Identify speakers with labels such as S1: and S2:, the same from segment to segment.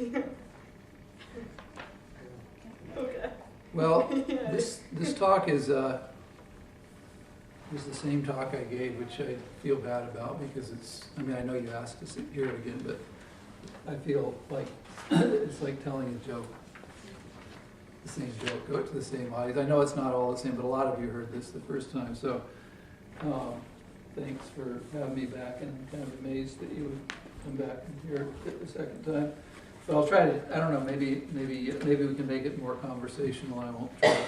S1: Okay.
S2: Well, this talk is the same talk I gave, which I feel bad about because it's, I mean, I know you asked to hear it again, but I feel like it's like telling a joke, the same joke, go to the same audience. I know it's not all the same, but a lot of you heard this the first time, so thanks for having me back, and I'm kind of amazed that you would come back and hear it the second time. But I'll try to, I don't know, maybe we can make it more conversational. I won't try to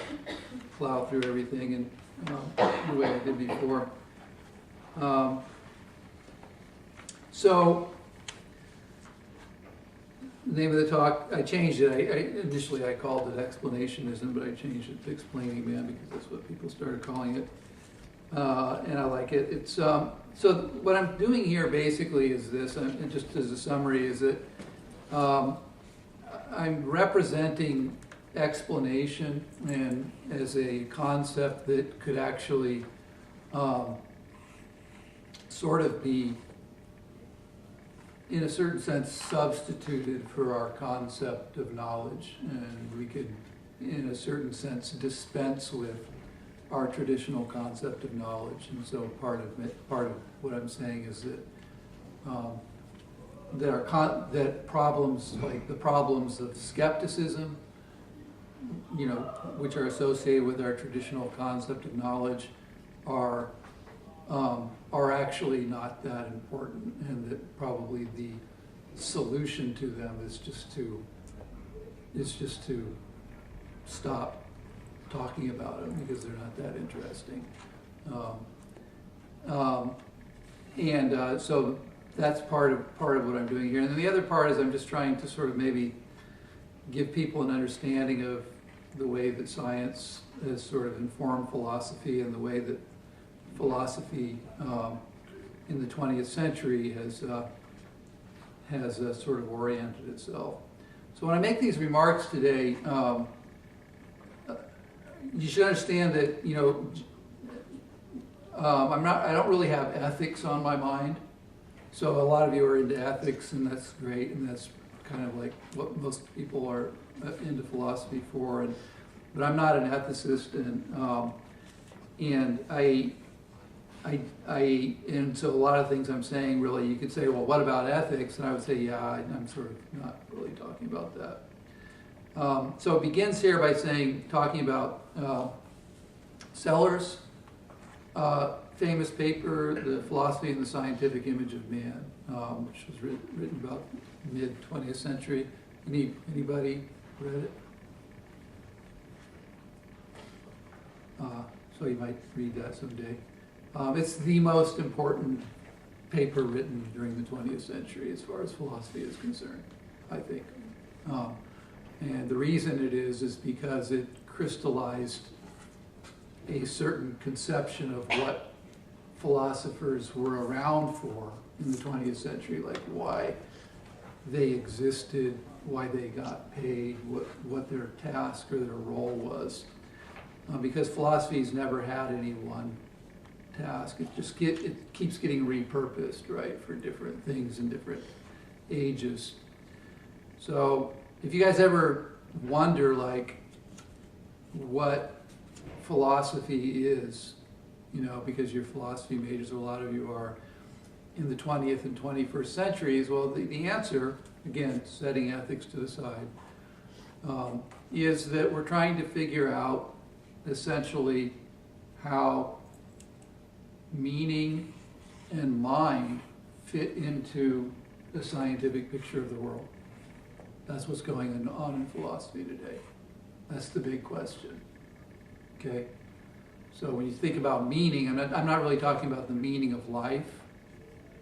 S2: plow through everything in the way I did before. So, the name of the talk, I changed it. Initially I called it Explanationism, but I changed it to Explaining Man because that's what people started calling it. And I like it. It's so what I'm doing here basically is this, and just as a summary, is that I'm representing explanation and as a concept that could actually sort of be, in a certain sense, substituted for our concept of knowledge, and we could, in a certain sense, dispense with our traditional concept of knowledge. And so part of what I'm saying is that that problems like the problems of skepticism, you know, which are associated with our traditional concept of knowledge, are actually not that important, and that probably the solution to them is just to stop talking about them because they're not that interesting. So that's part of what I'm doing here. And then the other part is I'm just trying to sort of maybe give people an understanding of the way that science has sort of informed philosophy, and the way that philosophy in the 20th century has sort of oriented itself. So when I make these remarks today, you should understand that, you know, I don't really have ethics on my mind. So a lot of you are into ethics, and that's great, and that's kind of like what most people are into philosophy for. But I'm not an ethicist, and so a lot of things I'm saying, really, you could say, well, what about ethics? And I would say, yeah, I'm sort of not really talking about that. So it begins here by talking about Sellers' famous paper, The Philosophy and the Scientific Image of Man, which was written about mid-20th century. Anybody read it? So you might read that someday. It's the most important paper written during the 20th century as far as philosophy is concerned, I think. And the reason it is because it crystallized a certain conception of what philosophers were around for in the 20th century, like why they existed, why they got paid, what their task or their role was. Because philosophy's never had any one task. It keeps getting repurposed, right, for different things in different ages. So if you guys ever wonder, like, what philosophy is, you know, because you're philosophy majors, a lot of you are in the 20th and 21st centuries, well, the answer, again, setting ethics to the side, is that we're trying to figure out essentially how meaning and mind fit into the scientific picture of the world. That's what's going on in philosophy today. That's the big question. Okay? So when you think about meaning, I'm not really talking about the meaning of life,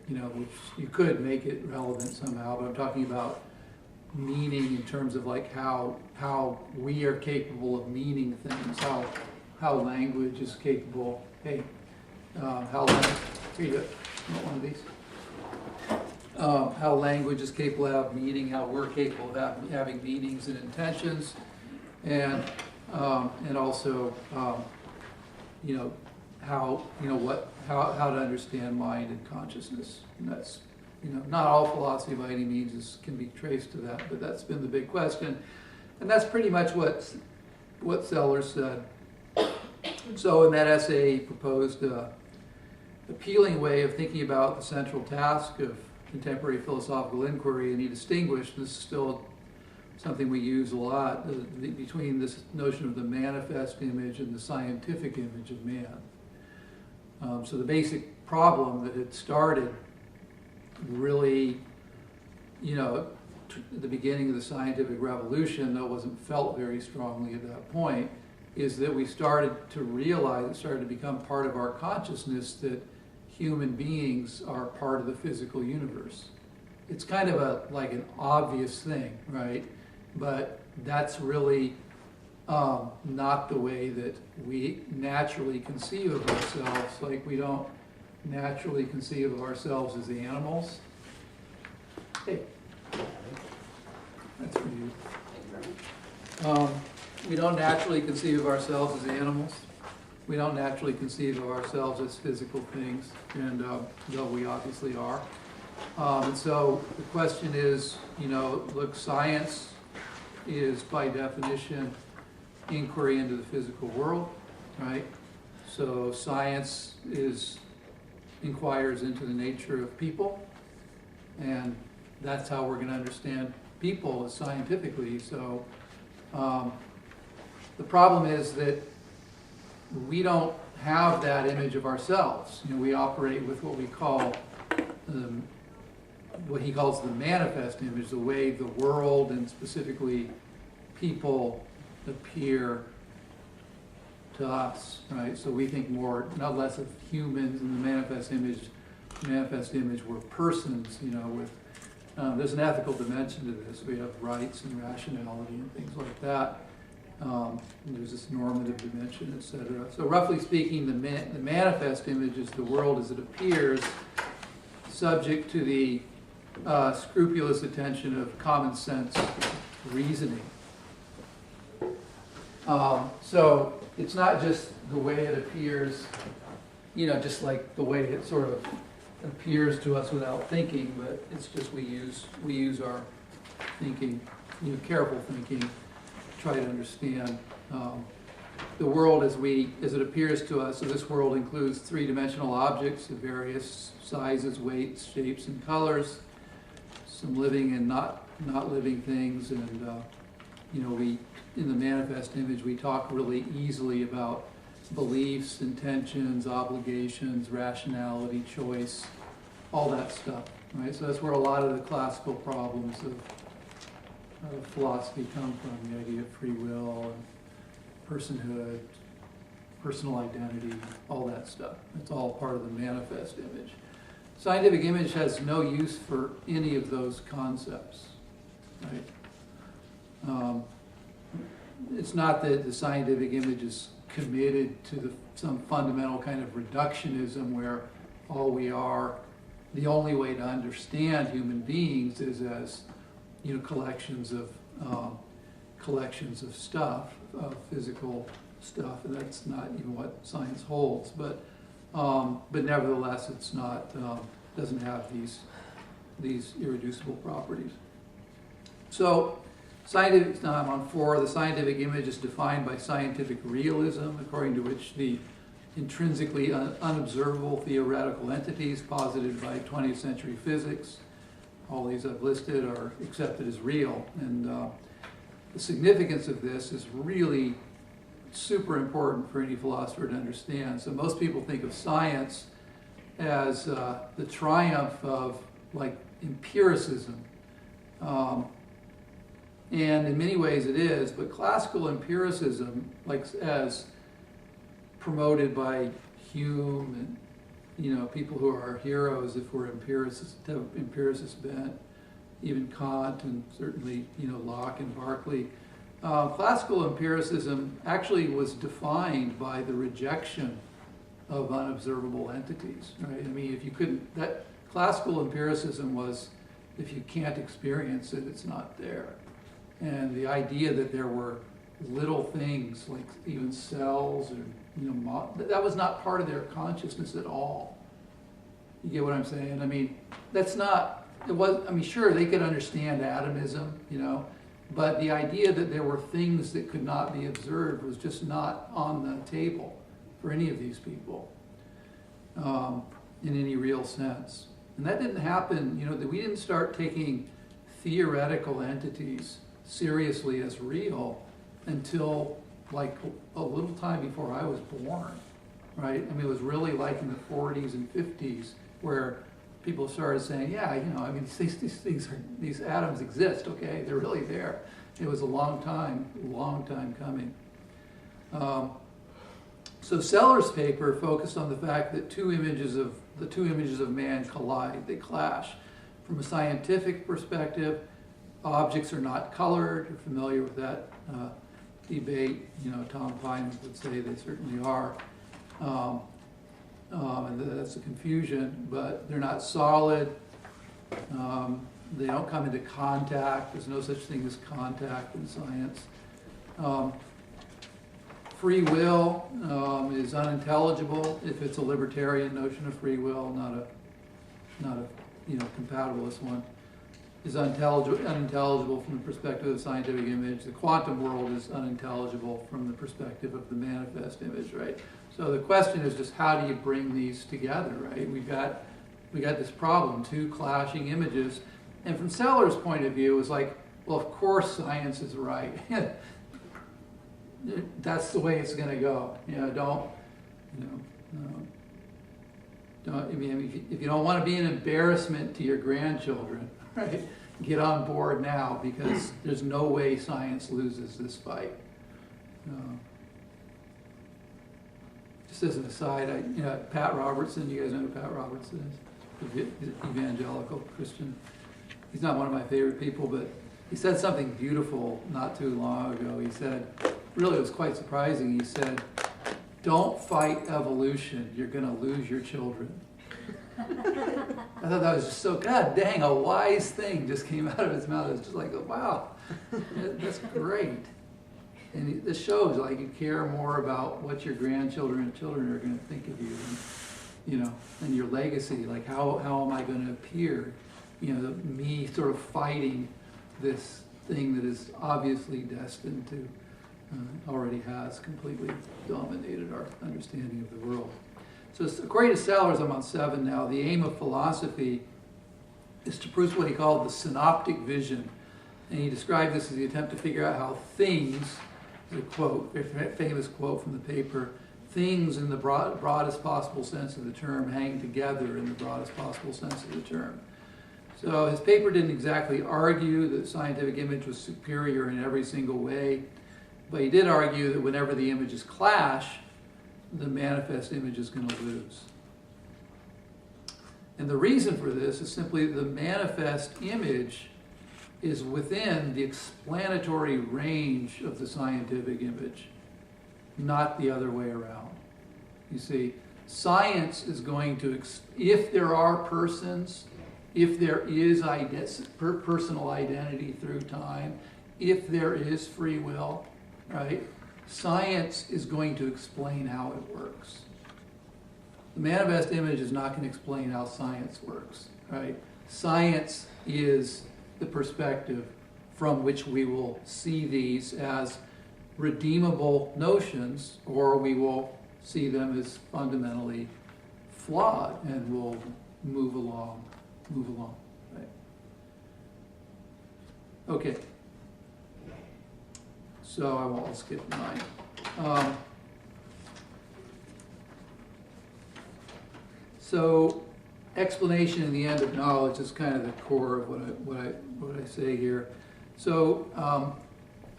S2: you know, which you could make it relevant somehow, but I'm talking about meaning in terms of like how we are capable of meaning things, how language is capable. Hey, how language is capable of meaning, how we're capable of having meanings and intentions, and also you know how to understand mind and consciousness, and that's not all philosophy by any means can be traced to that, but that's been the big question. And that's pretty much what Sellers said. So in that essay, he proposed an appealing way of thinking about the central task of contemporary philosophical inquiry, and he distinguished, this is still something we use a lot, between this notion of the manifest image and the scientific image of man. So the basic problem that had started really, at the beginning of the scientific revolution, though it wasn't felt very strongly at that point, is that we started to realize, it started to become part of our consciousness that human beings are part of the physical universe. It's kind of like an obvious thing, right? But that's really not the way that we naturally conceive of ourselves. Like, we don't naturally conceive of ourselves as animals. Hey, that's for you. We don't naturally conceive of ourselves as animals. We don't naturally conceive of ourselves as physical things, and though we obviously are. And so the question is, look, science is by definition inquiry into the physical world, right? So science inquires into the nature of people, and that's how we're going to understand people scientifically. So the problem is that we don't have that image of ourselves. We operate with what we call what he calls the manifest image, the way the world and specifically people appear to us, right? So we think more, not less of humans in the manifest image. We're persons, with there's an ethical dimension to this. We have rights and rationality and things like that. There's this normative dimension, etc. So roughly speaking, the manifest image is the world as it appears, subject to the scrupulous attention of common sense reasoning. So it's not just the way it appears, just like the way it sort of appears to us without thinking, but it's just we use our thinking, careful thinking, to try to understand the world as it appears to us. So this world includes three-dimensional objects of various sizes, weights, shapes, and colors, some living and not living things, and we, in the manifest image, we talk really easily about beliefs, intentions, obligations, rationality, choice, all that stuff, right? So that's where a lot of the classical problems of philosophy come from, the idea of free will, and personhood, personal identity, all that stuff. It's all part of the manifest image. Scientific image has no use for any of those concepts, right? It's not that the scientific image is committed to some fundamental kind of reductionism where all we are, the only way to understand human beings is as collections of stuff, of physical stuff, and that's not even what science holds. But nevertheless, it's not doesn't have these irreducible properties. So, I'm on 4. The scientific image is defined by scientific realism, according to which the intrinsically unobservable theoretical entities posited by 20th century physics, all these I've listed, are accepted as real. And the significance of this is really super important for any philosopher to understand. So most people think of science as the triumph of empiricism. And in many ways it is, but classical empiricism, as promoted by Hume and people who are our heroes if we're empiricists, have empiricist bent, even Kant and certainly Locke and Berkeley. Classical empiricism actually was defined by the rejection of unobservable entities, right? I mean, that classical empiricism was, if you can't experience it, it's not there. And the idea that there were little things like even cells or that was not part of their consciousness at all. You get what I'm saying? I mean, that's not, it was, I mean, sure, they could understand atomism, you know, but the idea that there were things that could not be observed was just not on the table for any of these people in any real sense. And that didn't happen, you know, that we didn't start taking theoretical entities seriously as real until like a little time before I was born, right? I mean, it was really like in the 40s and 50s where people started saying, yeah, you know, I mean, these things are, these atoms exist, okay? They're really there. It was a long time coming. So Sellers' paper focused on the fact that the two images of man collide, they clash. From a scientific perspective, objects are not colored. You're familiar with that debate. You know, Tom Pine would say they certainly are. And that's a confusion, but they're not solid. They don't come into contact. There's no such thing as contact in science. Free will is unintelligible if it's a libertarian notion of free will, not a you know, compatibilist one. Is unintelligible from the perspective of the scientific image. The quantum world is unintelligible from the perspective of the manifest image, right? So the question is just how do you bring these together, right? We got this problem, two clashing images, and from Sellers' point of view, it was like, well, of course science is right. That's the way it's going to go. You know, don't. I mean, if you don't want to be an embarrassment to your grandchildren, right, get on board now because there's no way science loses this fight. Just as an aside, you know, Pat Robertson, you guys know who Pat Robertson is? Evangelical Christian. He's not one of my favorite people, but he said something beautiful not too long ago. He said, really it was quite surprising, he said, don't fight evolution, you're going to lose your children. I thought that was just so, God dang, a wise thing just came out of his mouth. It was just like, wow, that's great. And this shows, like, you care more about what your grandchildren and children are going to think of you, and, you know, and your legacy. Like, how am I going to appear? You know, me sort of fighting this thing that is obviously destined to, already has completely dominated our understanding of the world. So according to Sellers, I'm on 7 now, the aim of philosophy is to produce what he called the synoptic vision. And he described this as the attempt to figure out how things, a quote, a famous quote from the paper, things in the broadest possible sense of the term hang together in the broadest possible sense of the term. So his paper didn't exactly argue that the scientific image was superior in every single way, but he did argue that whenever the images clash, the manifest image is going to lose. And the reason for this is simply the manifest image is within the explanatory range of the scientific image, not the other way around. You see, science is going to, if there are persons, if there is personal identity through time, if there is free will, right? Science is going to explain how it works. The manifest image is not going to explain how science works, right? Science is the perspective from which we will see these as redeemable notions, or we will see them as fundamentally flawed, and will move along, right? Okay. So I'll skip 9. So explanation in the end of knowledge is kind of the core of what I say here. So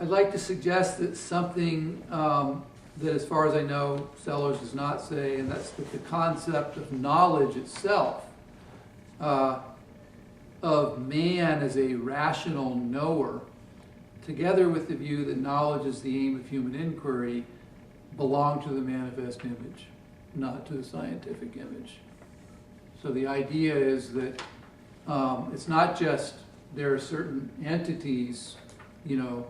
S2: I'd like to suggest that something that, as far as I know, Sellers does not say, and that's that the concept of knowledge itself, of man as a rational knower, together with the view that knowledge is the aim of human inquiry, belong to the manifest image, not to the scientific image. So the idea is that it's not just there are certain entities, you know,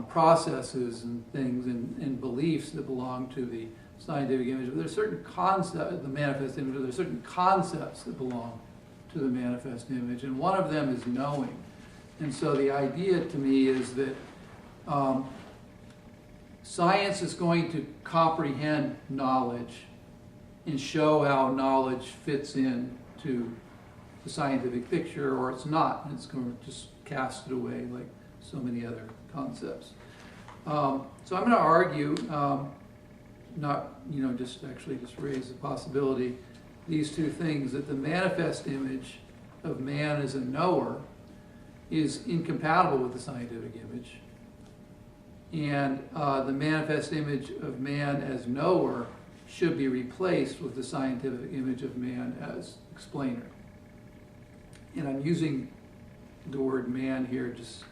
S2: processes and things and beliefs that belong to the scientific image, but there's certain concepts, the manifest image, there's certain concepts that belong to the manifest image, and one of them is knowing. And so the idea to me is that science is going to comprehend knowledge and show how knowledge fits in to the scientific picture, or it's not, and it's going to just cast it away like so many other concepts. So I'm going to argue, not, just raise the possibility, these two things, that the manifest image of man as a knower is incompatible with the scientific image, and the manifest image of man as knower should be replaced with the scientific image of man as explainer. And I'm using the word man here just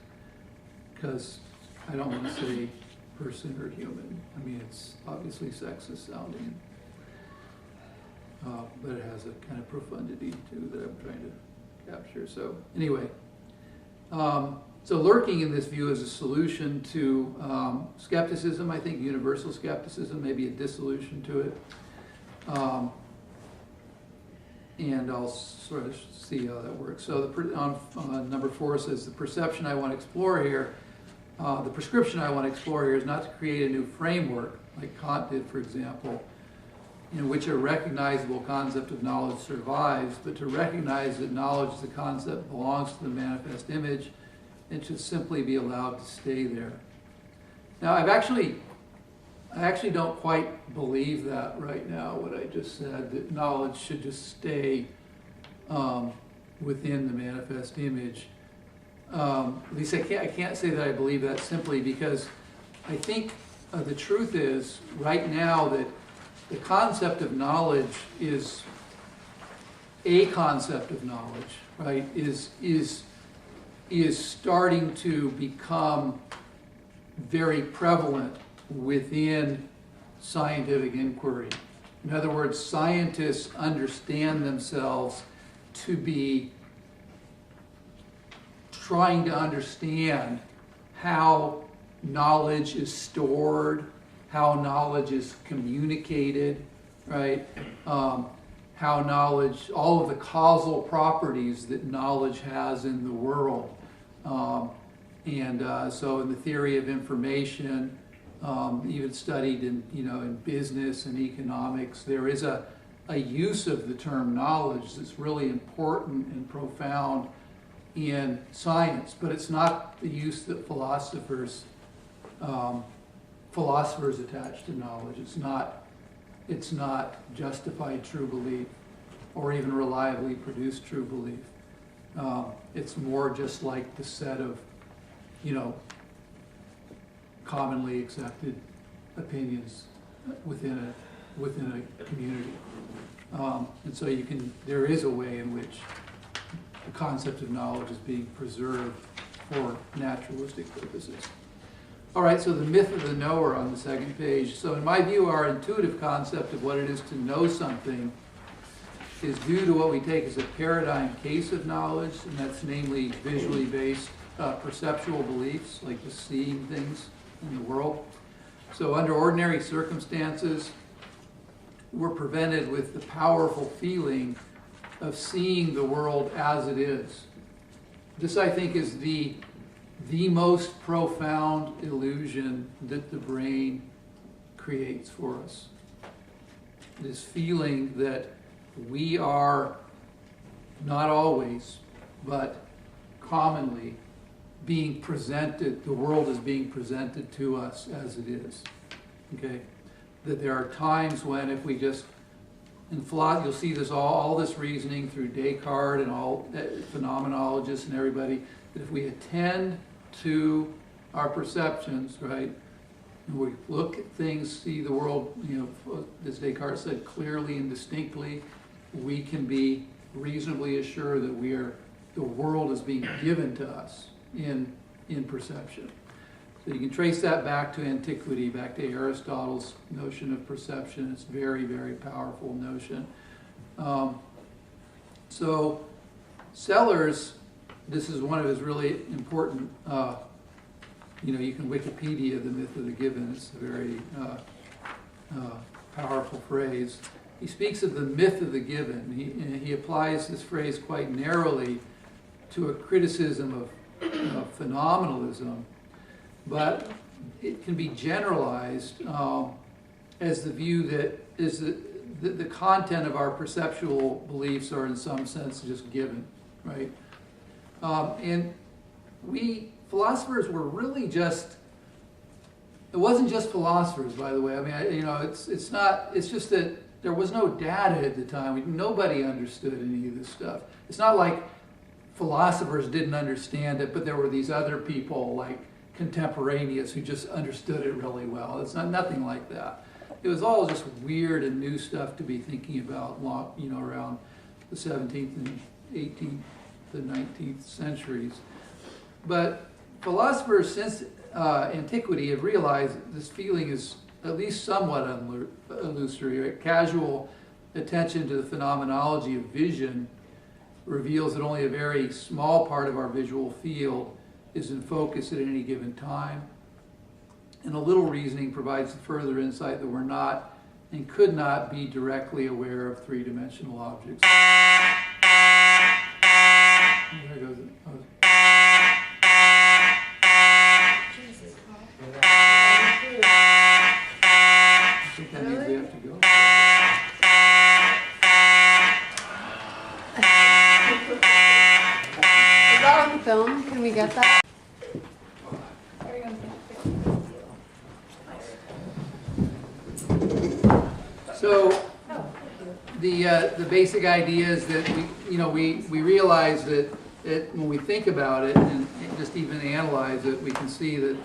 S2: because I don't want to say person or human. I mean, it's obviously sexist sounding, but it has a kind of profundity too that I'm trying to capture. So anyway, so lurking in this view is a solution to skepticism, I think universal skepticism, maybe a dissolution to it. And I'll sort of see how that works. So number 4 says, the perception I want to explore here, the prescription I want to explore here is not to create a new framework, like Kant did, for example, in which a recognizable concept of knowledge survives, but to recognize that knowledge as a concept belongs to the manifest image and should simply be allowed to stay there. Now, I actually don't quite believe that right now, what I just said, that knowledge should just stay within the manifest image. At least I can't say that I believe that simply because I think the truth is right now that the concept of knowledge is a concept of knowledge, right? Is starting to become very prevalent within scientific inquiry. In other words, scientists understand themselves to be trying to understand how knowledge is stored, how knowledge is communicated, right? How knowledge, all of the causal properties that knowledge has in the world. So in the theory of information, even studied in business and economics, there is a use of the term knowledge that's really important and profound in science, but it's not the use that philosophers attach to knowledge. It's not justified true belief or even reliably produced true belief. It's more just like the set of, commonly accepted opinions within a community. And so there is a way in which the concept of knowledge is being preserved for naturalistic purposes. All right, so the myth of the knower on the second page. So in my view, our intuitive concept of what it is to know something is due to what we take as a paradigm case of knowledge, and that's namely visually based perceptual beliefs, like just seeing things in the world. So under ordinary circumstances, we're presented with the powerful feeling of seeing the world as it is. This, I think, is the most profound illusion that the brain creates for us. This feeling that we are not always, but commonly being presented, the world is being presented to us as it is. Okay? That there are times when if we just, in philosophy, you'll see this all this reasoning through Descartes and all phenomenologists and everybody, that if we attend to our perceptions, right, and we look at things, see the world, as Descartes said, clearly and distinctly, we can be reasonably assured that the world is being given to us in perception. So you can trace that back to antiquity, back to Aristotle's notion of perception. It's a very, very powerful notion. So Sellers, this is one of his really important, you can Wikipedia the myth of the given. It's a very powerful phrase. he speaks of the myth of the given. He applies this phrase quite narrowly to a criticism of phenomenalism, but it can be generalized as the view that is the content of our perceptual beliefs are in some sense just given, right? And we philosophers were really just, it wasn't just philosophers, by the way. I mean, it's just that there was no data at the time. Nobody understood any of this stuff. It's not like philosophers didn't understand it, but there were these other people like contemporaneous who just understood it really well. It's nothing like that. It was all just weird and new stuff to be thinking about, around the 17th and 18th, the 19th centuries. But philosophers since antiquity have realized this feeling is at least somewhat illusory. Right? Casual attention to the phenomenology of vision reveals that only a very small part of our visual field is in focus at any given time. And a little reasoning provides further insight that we're not and could not be directly aware of three-dimensional objects. There goes it. I think that means we have to go.
S1: Is that on film? Can we get that?
S2: So the basic idea is that we realize that when we think about it and just even analyze it, we can see that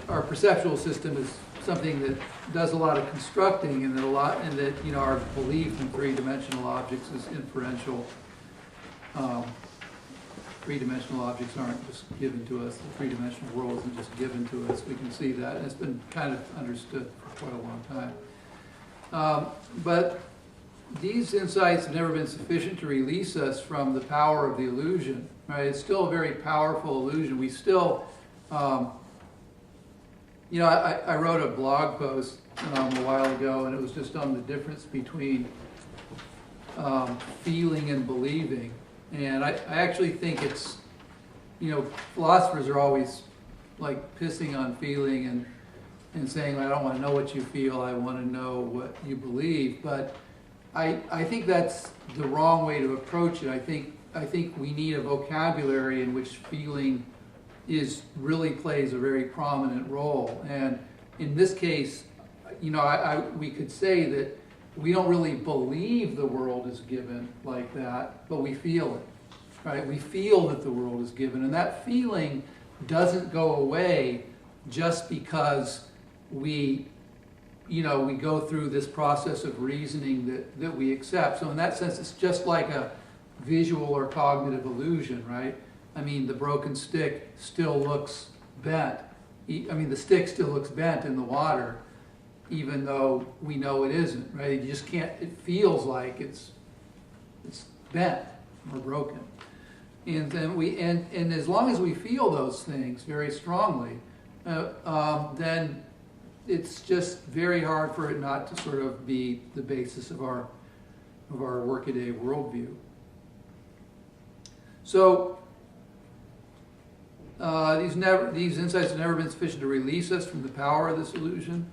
S2: our perceptual system is something that does a lot of constructing, and that our belief in three-dimensional objects is inferential. Three-dimensional objects aren't just given to us. The three-dimensional world isn't just given to us. We can see that, and it's been kind of understood for quite a long time. But these insights have never been sufficient to release us from the power of the illusion. Right? It's still a very powerful illusion. We still, I wrote a blog post a while ago, and it was just on the difference between feeling and believing. And I actually think it's, philosophers are always like pissing on feeling and saying, I don't want to know what you feel, I want to know what you believe. But I think that's the wrong way to approach it. I think we need a vocabulary in which feeling really plays a very prominent role. And in this case, we could say that we don't really believe the world is given like that, but we feel it, right? We feel that the world is given, and that feeling doesn't go away just because we go through this process of reasoning that we accept. So in that sense, it's just like a visual or cognitive illusion, right? I mean, the broken stick still looks bent. The stick still looks bent in the water, even though we know it isn't, right? You just can't, it feels like it's bent or broken. And then and as long as we feel those things very strongly, then it's just very hard for it not to sort of be the basis of our workaday worldview. So these insights have never been sufficient to release us from the power of this illusion.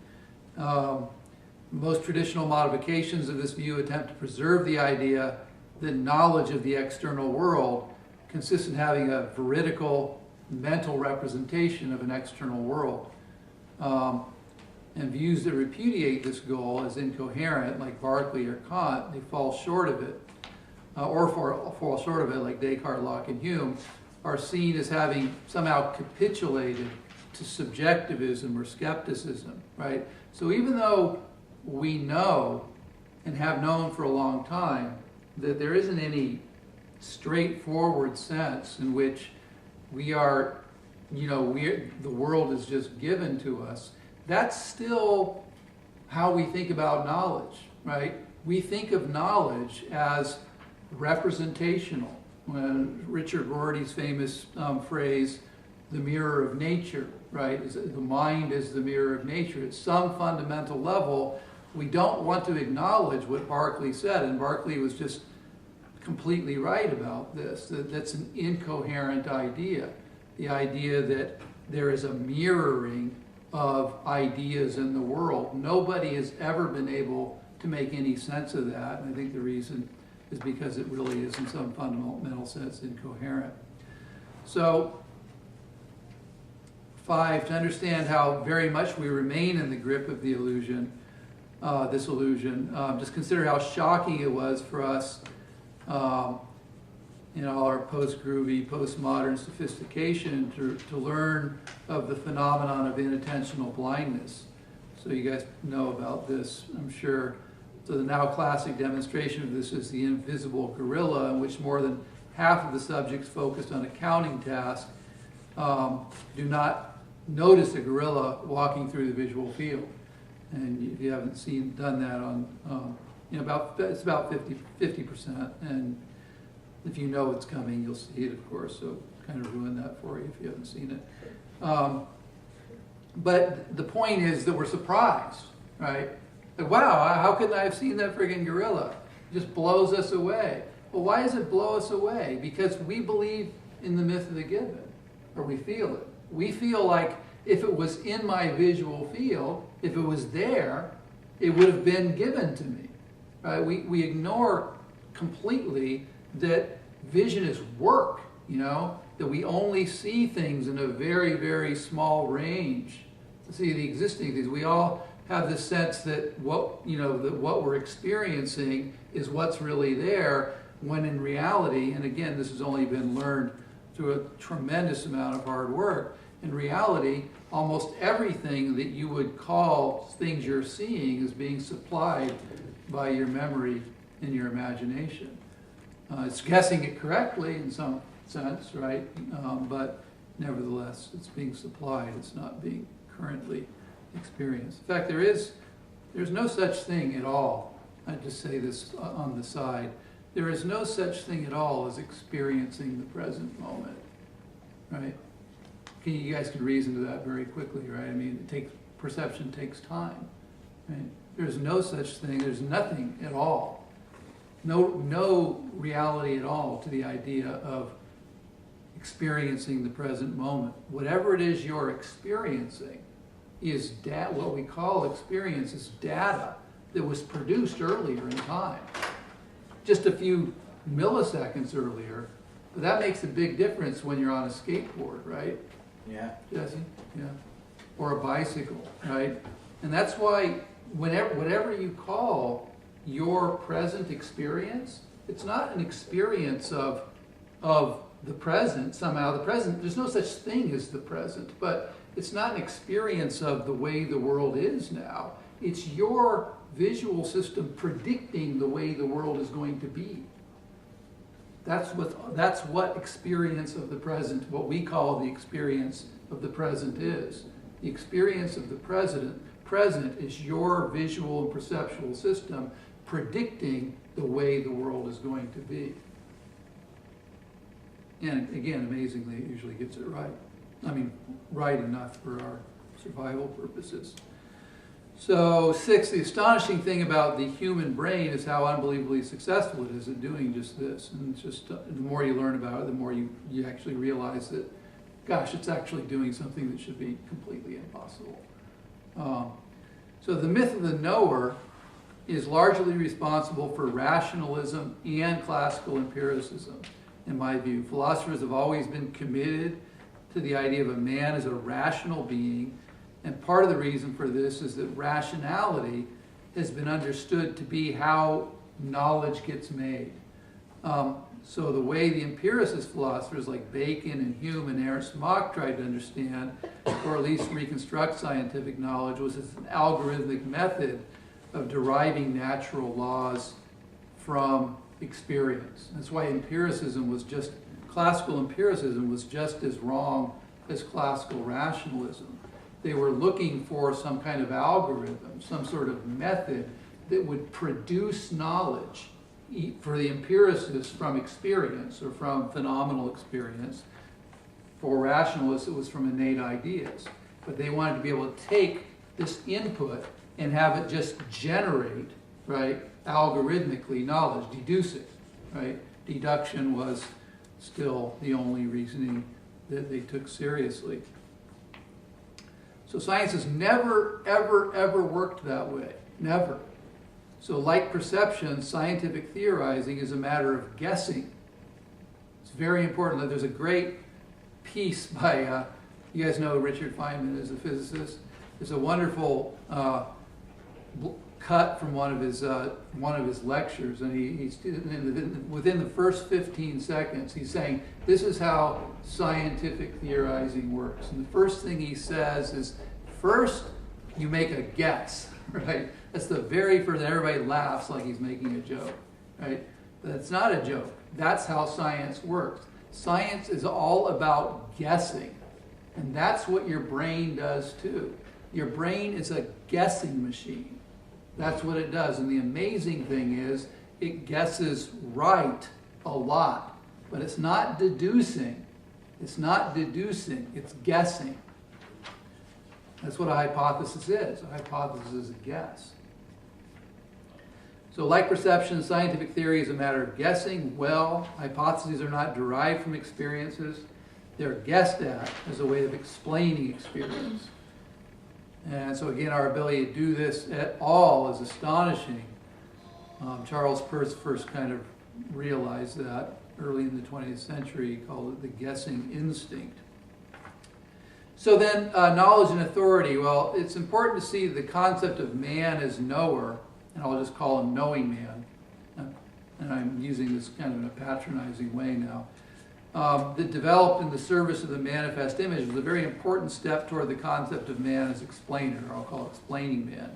S2: Most traditional modifications of this view attempt to preserve the idea that knowledge of the external world consists in having a veridical mental representation of an external world. And views that repudiate this goal as incoherent, like Berkeley or Kant, they fall short of it, or fall short of it, like Descartes, Locke, and Hume, are seen as having somehow capitulated to subjectivism or skepticism, right? So even though we know and have known for a long time that there isn't any straightforward sense in which we are, the world is just given to us, that's still how we think about knowledge, right? We think of knowledge as representational. When Richard Rorty's famous phrase, the mirror of nature, right? The mind is the mirror of nature. At some fundamental level, we don't want to acknowledge what Berkeley said, and Berkeley was just completely right about this, that's an incoherent idea. The idea that there is a mirroring of ideas in the world. Nobody has ever been able to make any sense of that, and I think the reason is because it really is in some fundamental sense incoherent. So, 5, to understand how very much we remain in the grip of the illusion, this illusion, just consider how shocking it was for us in all our post-groovy, postmodern sophistication to learn of the phenomenon of inattentional blindness. So you guys know about this, I'm sure. So the now classic demonstration of this is the invisible gorilla, in which more than half of the subjects focused on a counting task do not notice a gorilla walking through the visual field. And if you haven't done that on, it's about 50%. And if you know it's coming, you'll see it, of course. So kind of ruin that for you if you haven't seen it. But the point is that we're surprised, right? Like, wow, how couldn't I have seen that friggin' gorilla? It just blows us away. Well, why does it blow us away? Because we believe in the myth of the given, or we feel it. We feel like if it was in my visual field, if it was there, it would have been given to me. Right? We ignore completely that vision is work, that we only see things in a very, very small range. To see the existing things. We all have this sense that what we're experiencing is what's really there, when in reality, and again, this has only been learned through a tremendous amount of hard work, in reality, almost everything that you would call things you're seeing is being supplied by your memory and your imagination. It's guessing it correctly in some sense, right? But nevertheless, it's being supplied. It's not being currently experienced. In fact, there's no such thing at all. I just say this on the side. There is no such thing at all as experiencing the present moment, right? You guys can reason to that very quickly, right? I mean, perception takes time, right? There's no such thing. There's nothing at all. No reality at all to the idea of experiencing the present moment. Whatever it is you're experiencing is what we call experience is data that was produced earlier in time, just a few milliseconds earlier. But that makes a big difference when you're on a skateboard, right?
S3: Yeah.
S2: Jesse? Yeah. Or a bicycle, right? And that's why whatever you call your present experience, it's not an experience of the present somehow. The present, there's no such thing as the present, but it's not an experience of the way the world is now. It's your visual system predicting the way the world is going to be. That's what experience of the present, what we call the experience of the present is. The experience of the present is your visual and perceptual system predicting the way the world is going to be. And again, amazingly, it usually gets it right. I mean, right enough for our survival purposes. So 6, the astonishing thing about the human brain is how unbelievably successful it is at doing just this. And it's just, the more you learn about it, the more you actually realize that, gosh, it's actually doing something that should be completely impossible. So the myth of the knower is largely responsible for rationalism and classical empiricism, in my view. Philosophers have always been committed to the idea of a man as a rational being, and part of the reason for this is that rationality has been understood to be how knowledge gets made. So the way the empiricist philosophers like Bacon and Hume and Ernst Mach tried to understand, or at least reconstruct scientific knowledge, was as an algorithmic method of deriving natural laws from experience. That's why classical empiricism was just as wrong as classical rationalism. They were looking for some kind of algorithm, some sort of method that would produce knowledge for the empiricists from experience or from phenomenal experience. For rationalists, it was from innate ideas. But they wanted to be able to take this input and have it just generate, right, algorithmically knowledge, deduce it, right? Deduction was still the only reasoning that they took seriously. So science has never, ever, ever worked that way. Never. So like perception, scientific theorizing is a matter of guessing. It's very important. That there's a great piece by, you guys know Richard Feynman is a physicist. There's a wonderful cut from one of his lectures, and he's within the first 15 seconds, he's saying, this is how scientific theorizing works. And the first thing he says is, first, you make a guess, right? That's the very first, and everybody laughs like he's making a joke, right? But it's not a joke. That's how science works. Science is all about guessing, and that's what your brain does too. Your brain is a guessing machine. That's what it does. And the amazing thing is, it guesses right a lot. But it's not deducing. It's not deducing. It's guessing. That's what a hypothesis is. A hypothesis is a guess. So like perception, scientific theory is a matter of guessing. Well, hypotheses are not derived from experiences. They're guessed at as a way of explaining experience. And so again, our ability to do this at all is astonishing. Charles Peirce first kind of realized that early in the 20th century. He called it the guessing instinct. So then, knowledge and authority. Well, it's important to see the concept of man as knower, and I'll just call him knowing man. And I'm using this kind of in a patronizing way now. That developed in the service of the manifest image was a very important step toward the concept of man as explainer, or I'll call it explaining man.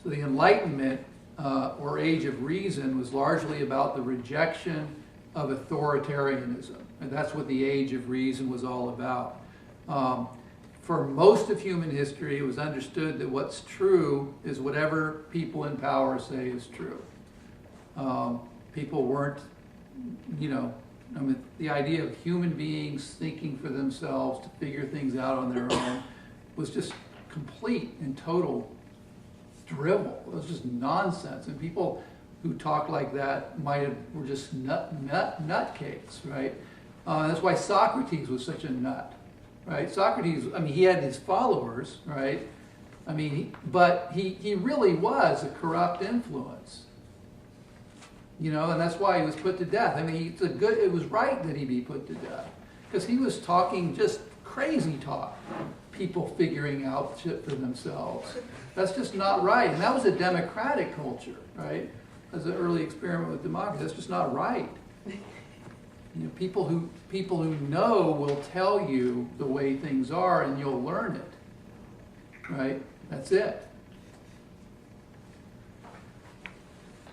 S2: So the Enlightenment, or Age of Reason, was largely about the rejection of authoritarianism. And that's what the Age of Reason was all about. For most of human history, it was understood that what's true is whatever people in power say is true. People weren't, I mean, the idea of human beings thinking for themselves to figure things out on their own was just complete and total drivel. It was just nonsense. And people who talked like that were just nutcakes, right? That's why Socrates was such a nut, right? Socrates, I mean, he had his followers, right? I mean, but he really was a corrupt influence. And that's why he was put to death. I mean, it was right that he be put to death, because he was talking just crazy talk, people figuring out shit for themselves. That's just not right. And that was a democratic culture, right? As an early experiment with democracy. That's just not right. People who know will tell you the way things are, and you'll learn it, right? That's it.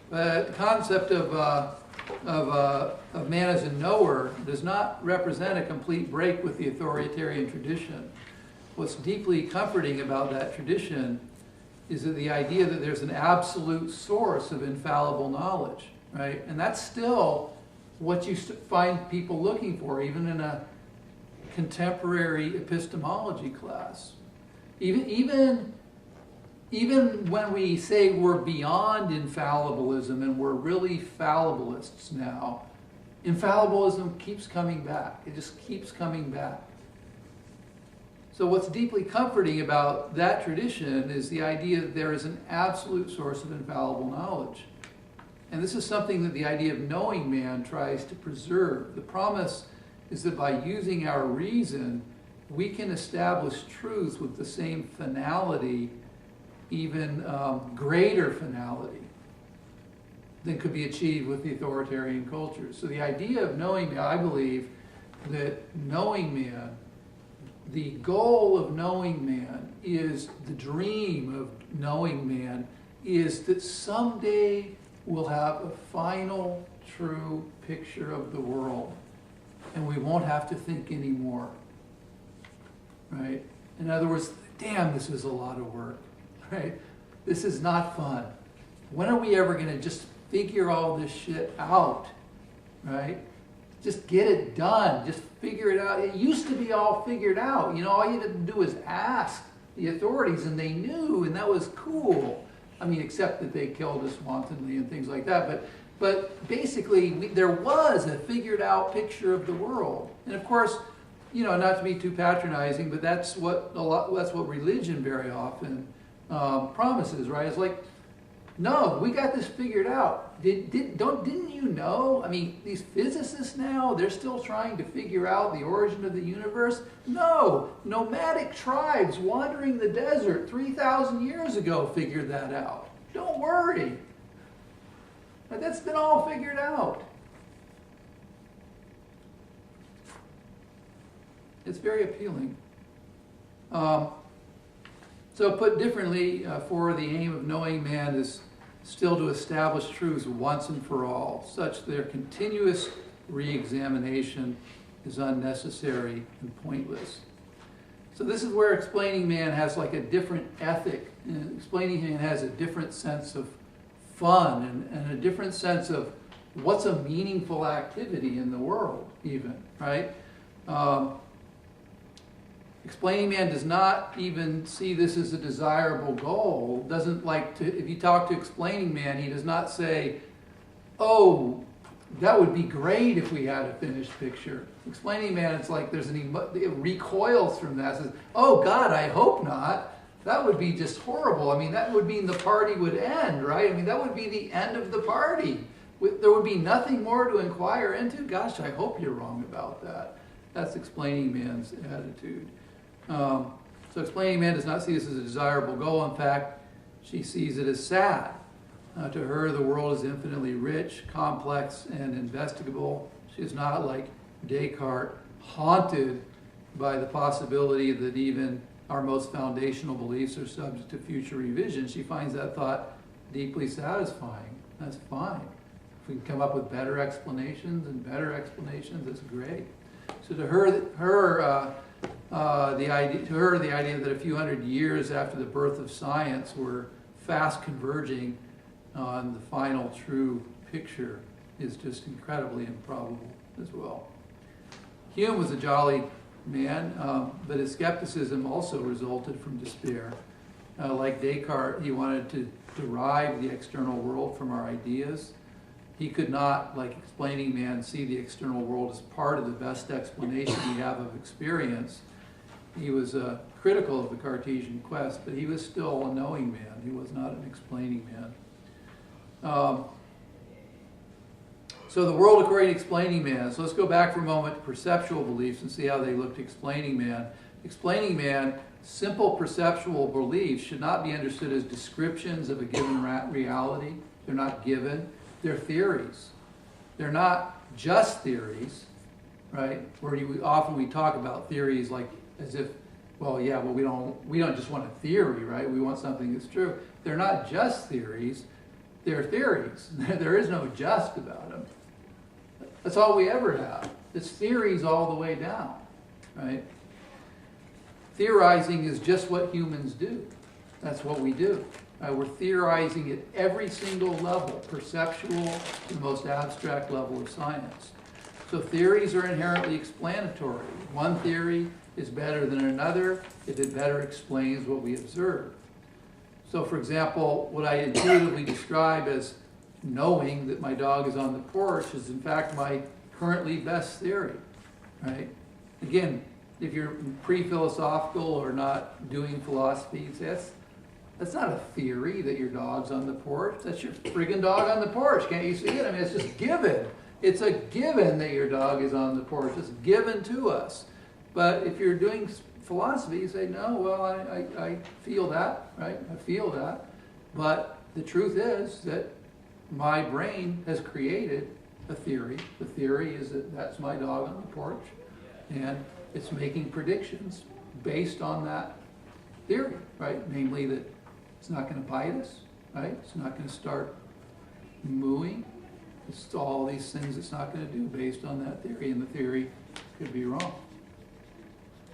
S2: The concept of man as a knower does not represent a complete break with the authoritarian tradition. What's deeply comforting about that tradition is that the idea that there's an absolute source of infallible knowledge, right? And that's still what you find people looking for, even in a contemporary epistemology class. Even when we say we're beyond infallibilism and we're really fallibilists now, infallibilism keeps coming back. It just keeps coming back. So what's deeply comforting about that tradition is the idea that there is an absolute source of infallible knowledge. And this is something that the idea of knowing man tries to preserve. The promise is that by using our reason, we can establish truth with the same finality, even greater finality, than could be achieved with the authoritarian cultures. So the idea of knowing man, I believe that knowing man, the goal of knowing man is, the dream of knowing man is that someday we'll have a final, true picture of the world, and we won't have to think anymore, right? In other words, damn, this is a lot of work. Right? This is not fun. When are we ever going to just figure all this shit out? Right? Just get it done. Just figure it out. It used to be all figured out. All you had to do was ask the authorities, and they knew, and that was cool. I mean, except that they killed us wantonly and things like that. But basically, there was a figured out picture of the world. And of course, you know, not to be too patronizing, but that's what religion very often promises, right? It's like, no, we got this figured out. Didn't you know? I mean, these physicists now, they're still trying to figure out the origin of the universe. No, nomadic tribes wandering the desert 3,000 years ago figured that out. Don't worry. But that's been all figured out. It's very appealing. So put differently, for the aim of knowing man is still to establish truths once and for all, such their continuous re-examination is unnecessary and pointless. So this is where explaining man has like a different ethic. And explaining man has a different sense of fun and a different sense of what's a meaningful activity in the world even, right? Explaining man does not even see this as a desirable goal. Doesn't like to, if you talk to explaining man, he does not say, oh, that would be great if we had a finished picture. Explaining man, it's like there's it recoils from that. It says, oh God, I hope not. That would be just horrible. I mean, that would mean the party would end, right? I mean, that would be the end of the party. There would be nothing more to inquire into. Gosh, I hope you're wrong about that. That's explaining man's attitude. So explaining man does not see this as a desirable goal. In fact, she sees it as sad. To her, the world is infinitely rich, complex, and investigable. She is not, like Descartes, haunted by the possibility that even our most foundational beliefs are subject to future revision. She finds that thought deeply satisfying. That's fine. If we can come up with better explanations and better explanations, that's great. So to the idea that a few hundred years after the birth of science, we're fast converging on the final true picture is just incredibly improbable as well. Hume was a jolly man, but his skepticism also resulted from despair. Like Descartes, he wanted to derive the external world from our ideas. He could not, like explaining man, see the external world as part of the best explanation we have of experience. He was critical of the Cartesian quest, but he was still a knowing man. He was not an explaining man. So the world according to explaining man. So let's go back for a moment to perceptual beliefs and see how they look to explaining man. Explaining man, simple perceptual beliefs should not be understood as descriptions of a given reality. They're not given. They're theories. They're not just theories, right? Where often we talk about theories like as if, well, yeah, well, we don't just want a theory, right? We want something that's true. They're not just theories. They're theories. There is no just about them. That's all we ever have. It's theories all the way down, right? Theorizing is just what humans do. That's what we do. We're theorizing at every single level, perceptual to the most abstract level of science. So theories are inherently explanatory. One theory is better than another if it better explains what we observe. So for example, what I intuitively describe as knowing that my dog is on the porch is in fact my currently best theory, right? Again, if you're pre-philosophical or not doing philosophy, that's not a theory that your dog's on the porch. That's your friggin' dog on the porch. Can't you see it? I mean, it's just given. It's a given that your dog is on the porch. It's given to us. But if you're doing philosophy, you say, no, well, I feel that, right? I feel that. But the truth is that my brain has created a theory. The theory is that that's my dog on the porch. And it's making predictions based on that theory, right? Namely that it's not going to bite us, right? It's not going to start mooing. It's all these things it's not going to do based on that theory. And the theory could be wrong,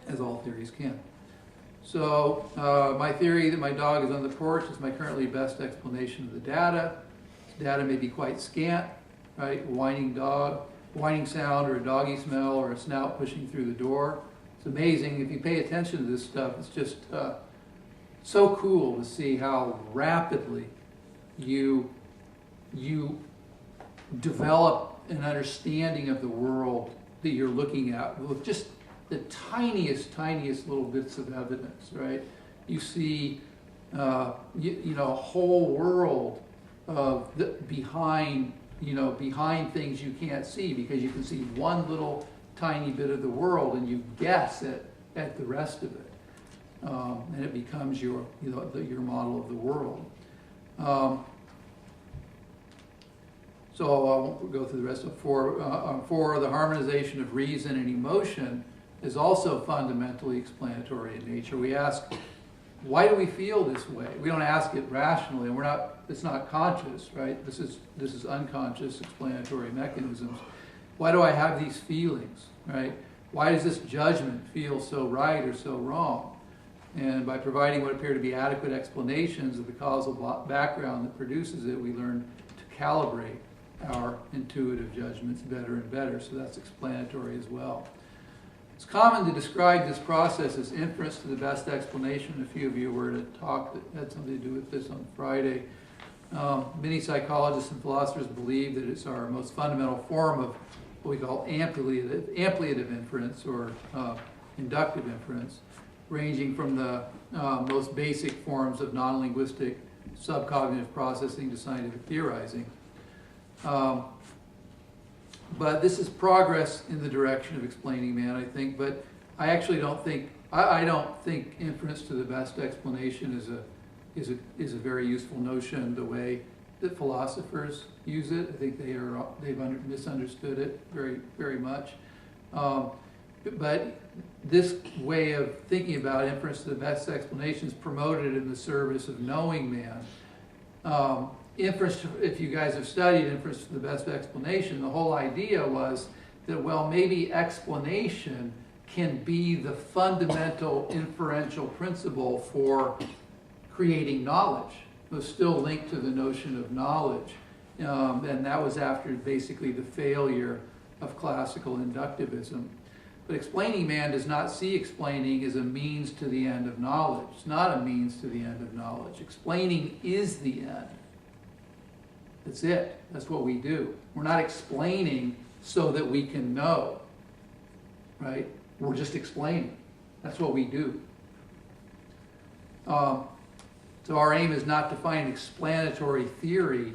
S2: as all theories can. So my theory that my dog is on the porch is my currently best explanation of the data. This data may be quite scant, right? Whining dog, whining sound, or a doggy smell, or a snout pushing through the door. It's amazing. If you pay attention to this stuff, it's just so cool to see how rapidly you develop an understanding of the world that you're looking at with just the tiniest little bits of evidence, right? You see, you know, a whole world of behind things you can't see, because you can see one little tiny bit of the world and you guess at the rest of it, and it becomes your model of the world. So I won't go through the rest of 4. 4, the harmonization of reason and emotion is also fundamentally explanatory in nature. We ask, why do we feel this way? We don't ask it rationally, and it's not conscious, right? This is unconscious explanatory mechanisms. Why do I have these feelings, right? Why does this judgment feel so right or so wrong? And by providing what appear to be adequate explanations of the causal background that produces it, we learn to calibrate our intuitive judgments better and better. So that's explanatory as well. It's common to describe this process as inference to the best explanation. A few of you were at a talk that had something to do with this on Friday. Many psychologists and philosophers believe that it's our most fundamental form of what we call ampliative inference, or inductive inference, ranging from the most basic forms of non-linguistic subcognitive processing to scientific theorizing. But this is progress in the direction of explaining man, I think. But I actually don't think inference to the best explanation is a very useful notion the way that philosophers use it. I think they've misunderstood it very, very much. But this way of thinking about inference to the best explanation is promoted in the service of knowing man. Inference, if you guys have studied inference to the best explanation, the whole idea was that, well, maybe explanation can be the fundamental inferential principle for creating knowledge. It was still linked to the notion of knowledge. And that was after basically the failure of classical inductivism. But explaining man does not see explaining as a means to the end of knowledge. It's not a means to the end of knowledge. Explaining is the end. That's it. That's what we do. We're not explaining so that we can know, right? We're just explaining. That's what we do. So our aim is not to find explanatory theory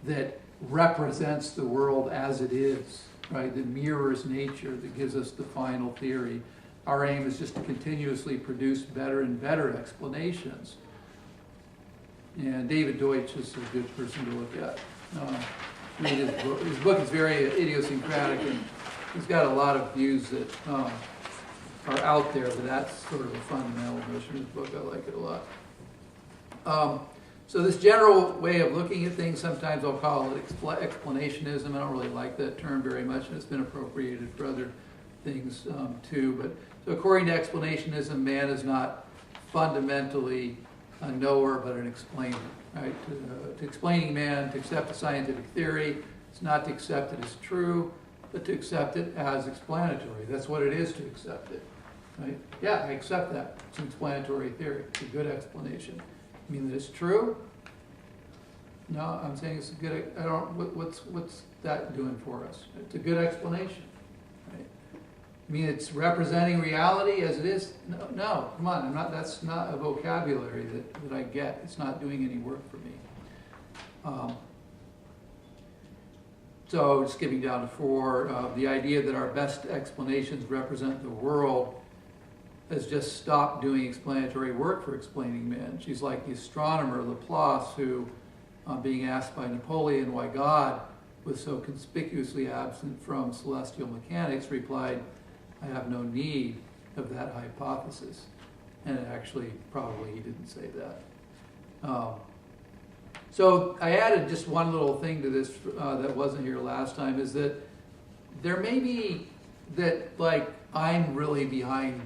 S2: that represents the world as it is, right? That mirrors nature, that gives us the final theory. Our aim is just to continuously produce better and better explanations. And David Deutsch is a good person to look at. Read his book. His book is very idiosyncratic, and he's got a lot of views that are out there, but that's sort of a fundamental notion of his book. I like it a lot. So this general way of looking at things, sometimes I'll call it explanationism. I don't really like that term very much, and it's been appropriated for other things too. But so according to explanationism, man is not fundamentally a knower, but an explainer. Right? To explaining man, to accept a scientific theory, it's not to accept it as true, but to accept it as explanatory. That's what it is to accept it. Right? Yeah, I accept that. It's an explanatory theory. It's a good explanation. I mean that it's true? No, I'm saying it's a good. I don't. What's that doing for us? It's a good explanation. Right? I mean it's representing reality as it is. No, come on. I'm not. That's not a vocabulary that I get. It's not doing any work for me. So skipping down to 4, the idea that our best explanations represent the world has just stopped doing explanatory work for explaining man. She's like the astronomer Laplace, who, being asked by Napoleon why God was so conspicuously absent from celestial mechanics, replied, "I have no need of that hypothesis." And actually, probably he didn't say that. So I added just one little thing to this that wasn't here last time, is that there may be that, like, I'm really behind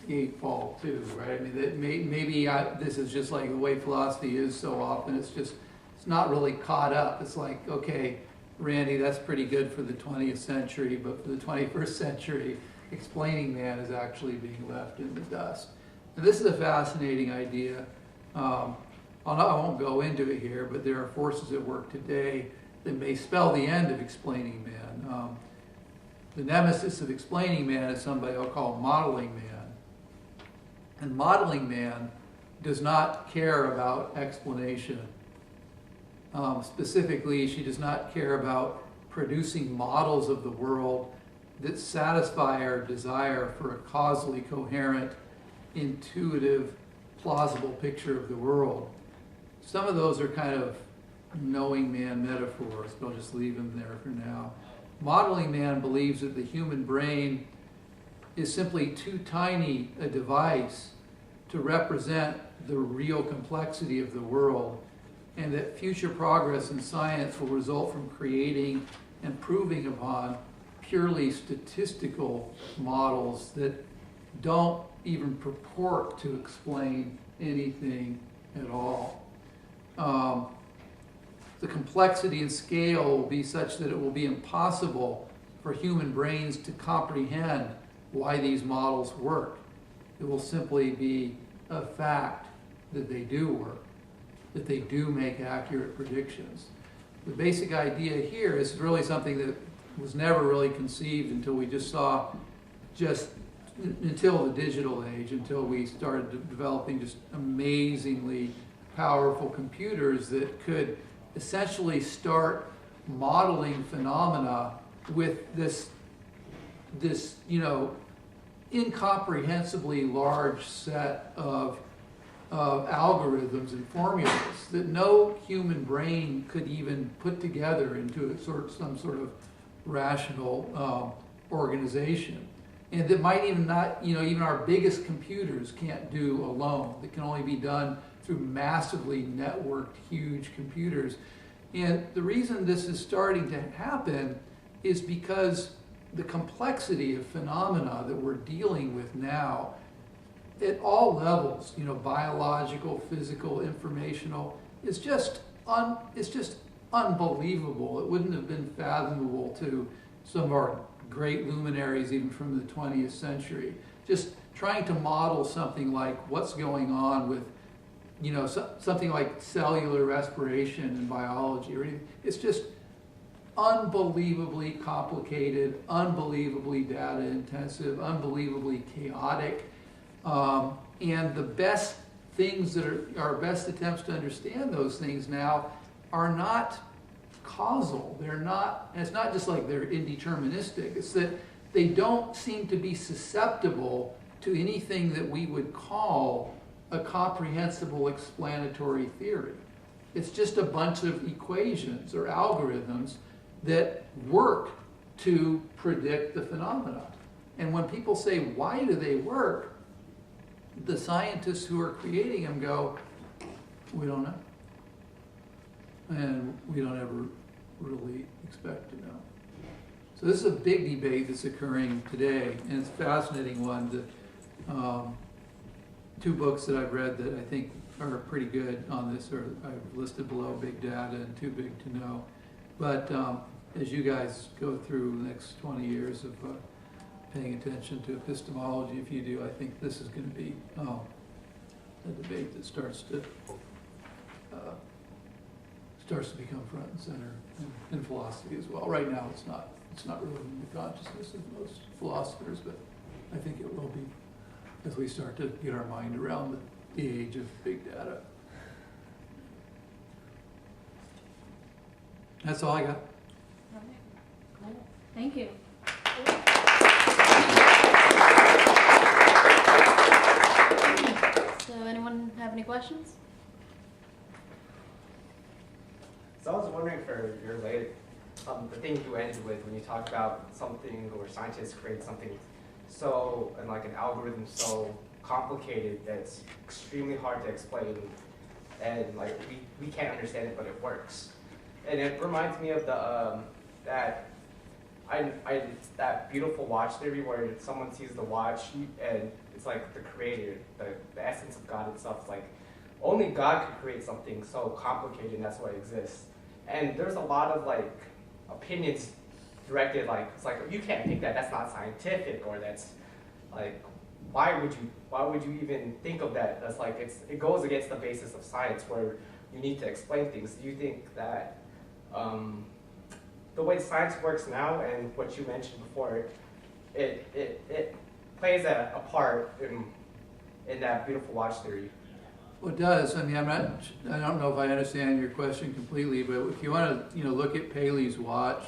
S2: the 8 ball too, right? I mean, that maybe this is just like the way philosophy is so often. It's not really caught up. It's like, okay, Randy, that's pretty good for the 20th century, but for the 21st century, explaining man is actually being left in the dust. And this is a fascinating idea. I won't go into it here, but there are forces at work today that may spell the end of explaining man. The nemesis of explaining man is somebody I'll call modeling man. And modeling man does not care about explanation. Specifically, she does not care about producing models of the world that satisfy our desire for a causally coherent, intuitive, plausible picture of the world. Some of those are kind of knowing man metaphors, but I'll just leave them there for now. Modeling man believes that the human brain is simply too tiny a device to represent the real complexity of the world, and that future progress in science will result from creating and proving upon purely statistical models that don't even purport to explain anything at all. The complexity and scale will be such that it will be impossible for human brains to comprehend why these models work. It will simply be a fact that they do work, that they do make accurate predictions. The basic idea here is really something that was never really conceived until we just saw, until the digital age, until we started developing just amazingly powerful computers that could essentially start modeling phenomena with this incomprehensibly large set of algorithms and formulas that no human brain could even put together into some sort of rational organization, and that might even not, even our biggest computers can't do alone. That can only be done through massively networked, huge computers. And the reason this is starting to happen is because the complexity of phenomena that we're dealing with now at all levels, biological, physical, informational, it's just unbelievable. It wouldn't have been fathomable to some of our great luminaries even from the 20th century. Just trying to model something like what's going on with something like cellular respiration in biology or anything. It's just unbelievably complicated, unbelievably data intensive, unbelievably chaotic. And the best things that are our best attempts to understand those things now are not causal. They're not, and it's not just like they're indeterministic. It's that they don't seem to be susceptible to anything that we would call a comprehensible explanatory theory. It's just a bunch of equations or algorithms that work to predict the phenomena. And when people say, why do they work? The scientists who are creating them go, we don't know. And we don't ever really expect to know. So this is a big debate that's occurring today, and it's a fascinating one. Two books that I've read that I think are pretty good on this are I've listed below: Big Data and Too Big to Know. But as you guys go through the next 20 years of paying attention to epistemology, if you do, I think this is going to be a debate that starts to become front and center in philosophy as well. Right now, it's not really in the consciousness of most philosophers, but I think it will be as we start to get our mind around the age of big data. That's all I got.
S3: Thank you. So anyone have any questions?
S4: So I was wondering for your later, the thing you ended with when you talked about something or scientists create something so, and like an algorithm so complicated that it's extremely hard to explain, and like we can't understand it, but it works. And it reminds me of the that beautiful watch theory where someone sees the watch and it's like the creator, the essence of God itself. It's like only God could create something so complicated, and that's why it exists. And there's a lot of like opinions directed like, it's like, you can't think that, that's not scientific, or that's like, why would you even think of that? That's like, it goes against the basis of science where you need to explain things. Do you think that the way science works now and what you mentioned before, it plays a part in that beautiful watch theory?
S2: Well, it does. I mean, I don't know if I understand your question completely, but if you want to, look at Paley's watch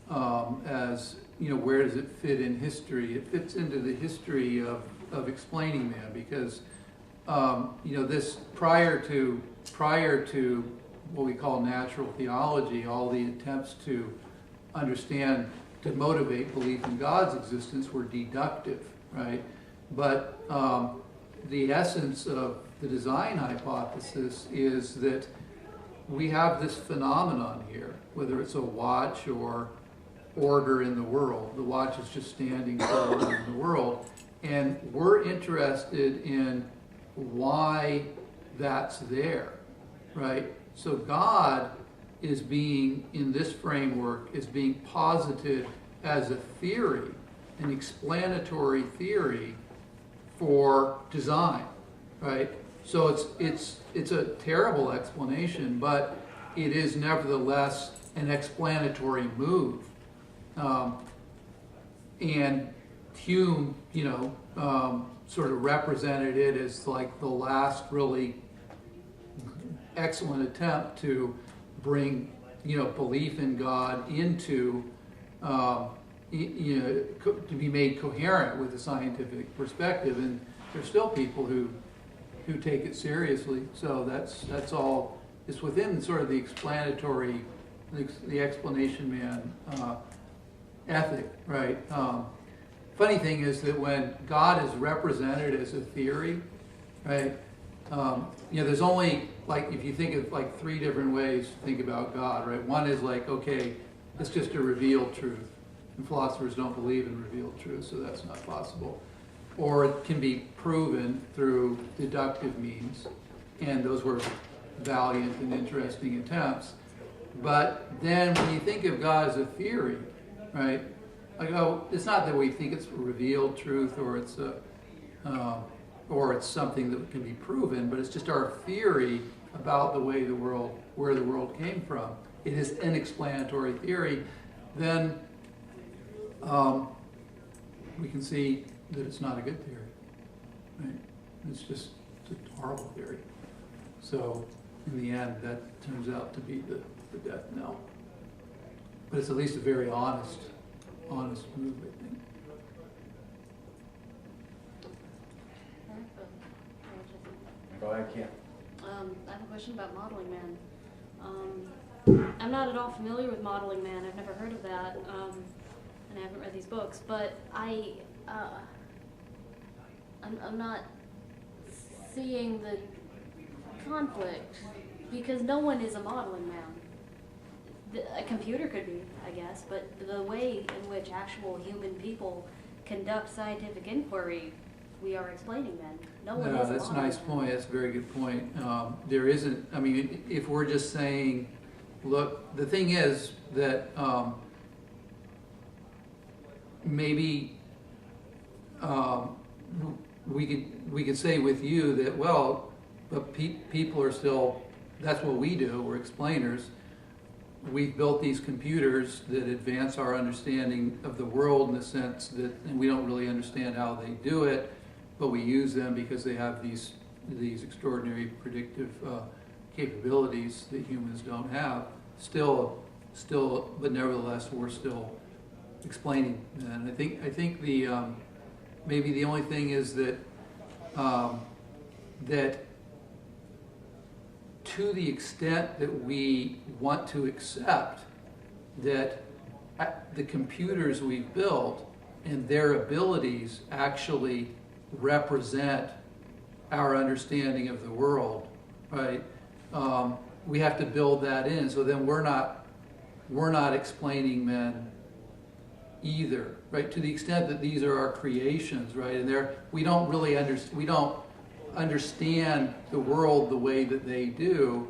S2: as, where does it fit in history? It fits into the history of explaining man, because, this prior to what we call natural theology, all the attempts to understand, to motivate belief in God's existence were deductive, right? But the essence of the design hypothesis is that we have this phenomenon here, whether it's a watch or order in the world. The watch is just standing for order in the world. And we're interested in why that's there, right? So God is being, in this framework, is being posited as a theory, an explanatory theory for design, right? So it's a terrible explanation, but it is nevertheless an explanatory move. And Hume, sort of represented it as like the last really excellent attempt to bring, belief in God into, to be made coherent with the scientific perspective. And there's still people who take it seriously. So that's all. It's within sort of the explanatory, the explanation man ethic, right? Funny thing is that when God is represented as a theory, right? There's only, like, if you think of like 3 different ways to think about God, right? One is like, okay, it's just a revealed truth. And philosophers don't believe in revealed truth, so that's not possible. Or it can be proven through deductive means, and those were valiant and interesting attempts. But then when you think of God as a theory, right? It's not that we think it's revealed truth or it's something that can be proven, but it's just our theory about the way where the world came from. It is an explanatory theory. Then we can see that it's not a good theory, right? It's a horrible theory. So in the end, that turns out to be the death knell. But it's at least a very honest move, I think.
S5: Go ahead, Kim.
S3: I have a question about Modeling Man. I'm not at all familiar with Modeling Man. I've never heard of that, and I haven't read these books. But I'm not seeing the conflict, because no one is a modeling man. A computer could be, I guess, but the way in which actual human people conduct scientific inquiry, we are explaining then. No one is a
S2: that's a nice point. That's a very good point. There isn't, I mean, if we're just saying, look, the thing is that maybe we could say with you that, well, but people are still, that's what we do, we're explainers. We've built these computers that advance our understanding of the world in the sense that, and we don't really understand how they do it, but we use them because they have these extraordinary predictive capabilities that humans don't have. Still, but nevertheless, we're still explaining. And I think the maybe the only thing is that that to the extent that we want to accept that the computers we've built and their abilities actually represent our understanding of the world, right? We have to build that in. So then we're not explaining men either, right? To the extent that these are our creations, right? And we don't really understand the world the way that they do,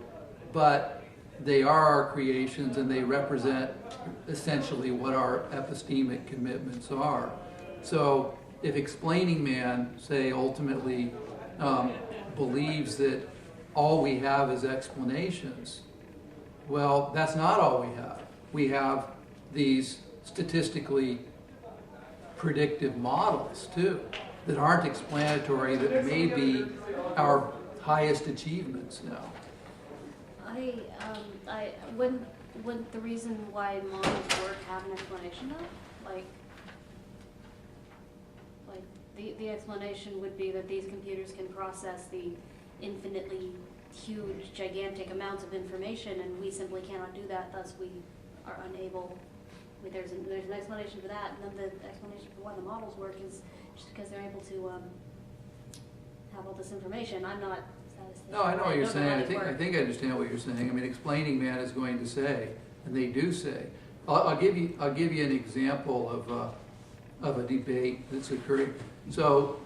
S2: but they are our creations and they represent essentially what our epistemic commitments are. So if explaining man, say, ultimately believes that all we have is explanations, well, that's not all we have. We have these statistically predictive models too that aren't explanatory, that may be our highest achievements now.
S3: Wouldn't the reason why models work have an explanation though? Like the explanation would be that these computers can process the infinitely huge, gigantic amounts of information, and we simply cannot do that. Thus, we are unable. I mean, there's an explanation for that, and then the explanation for why the models work is just because they're able to have all this information. I'm not.
S2: No, I know what you're saying. I
S3: think
S2: think I understand what you're saying. I mean, explaining man is going to say, and they do say. I'll give you an example of a debate that's occurring. So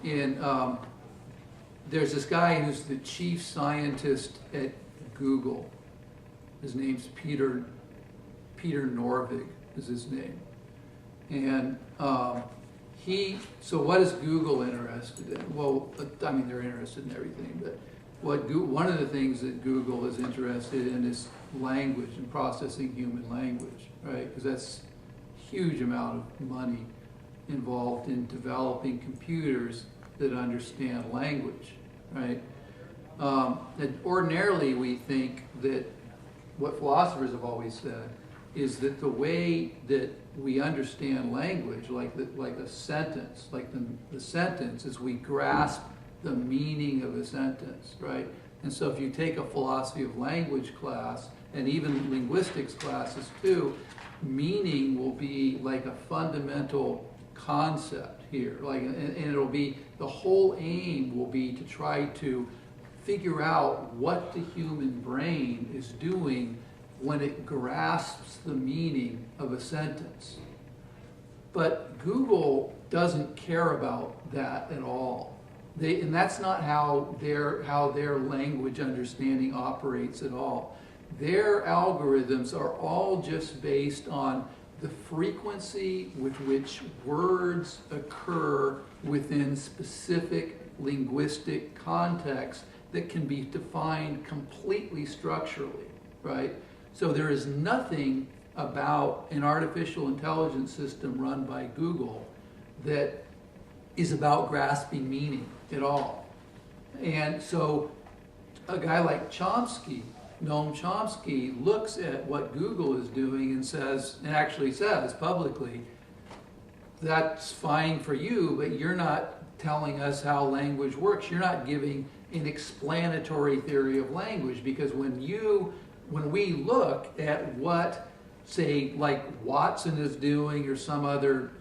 S2: there's this guy who's the chief scientist at Google. His name's Peter Norvig is his name, and so what is Google interested in? Well, I mean, they're interested in everything, but one of the things that Google is interested in is language and processing human language, right? Because that's a huge amount of money involved in developing computers that understand language, right? And ordinarily we think that what philosophers have always said is that the way that we understand language, like a sentence, like the sentence is we grasp the meaning of a sentence, right? And so if you take a philosophy of language class, and even linguistics classes too, meaning will be like a fundamental concept here. And it'll be, the whole aim will be to try to figure out what the human brain is doing when it grasps the meaning of a sentence. But Google doesn't care about that at all. And that's not how their language understanding operates at all. Their algorithms are all just based on the frequency with which words occur within specific linguistic contexts that can be defined completely structurally, right? So there is nothing about an artificial intelligence system run by Google that is about grasping meaning at all. And so a guy like Chomsky, Noam Chomsky, looks at what Google is doing and says, and actually says publicly, that's fine for you, but you're not telling us how language works. You're not giving an explanatory theory of language, because when we look at what, say, like Watson is doing or some other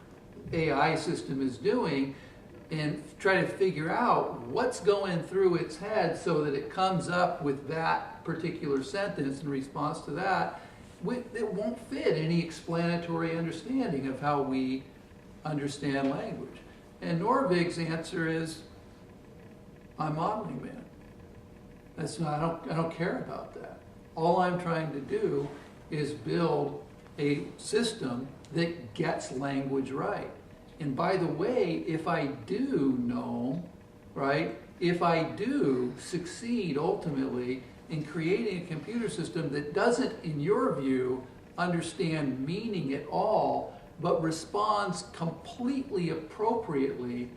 S2: AI system is doing, and try to figure out what's going through its head so that it comes up with that particular sentence in response to that, it won't fit any explanatory understanding of how we understand language. And Norvig's answer is, I'm modeling man. That's not, I don't care about that. All I'm trying to do is build a system that gets language right. And by the way, if I do know, right, if I do succeed ultimately in creating a computer system that doesn't, in your view, understand meaning at all, but responds completely appropriately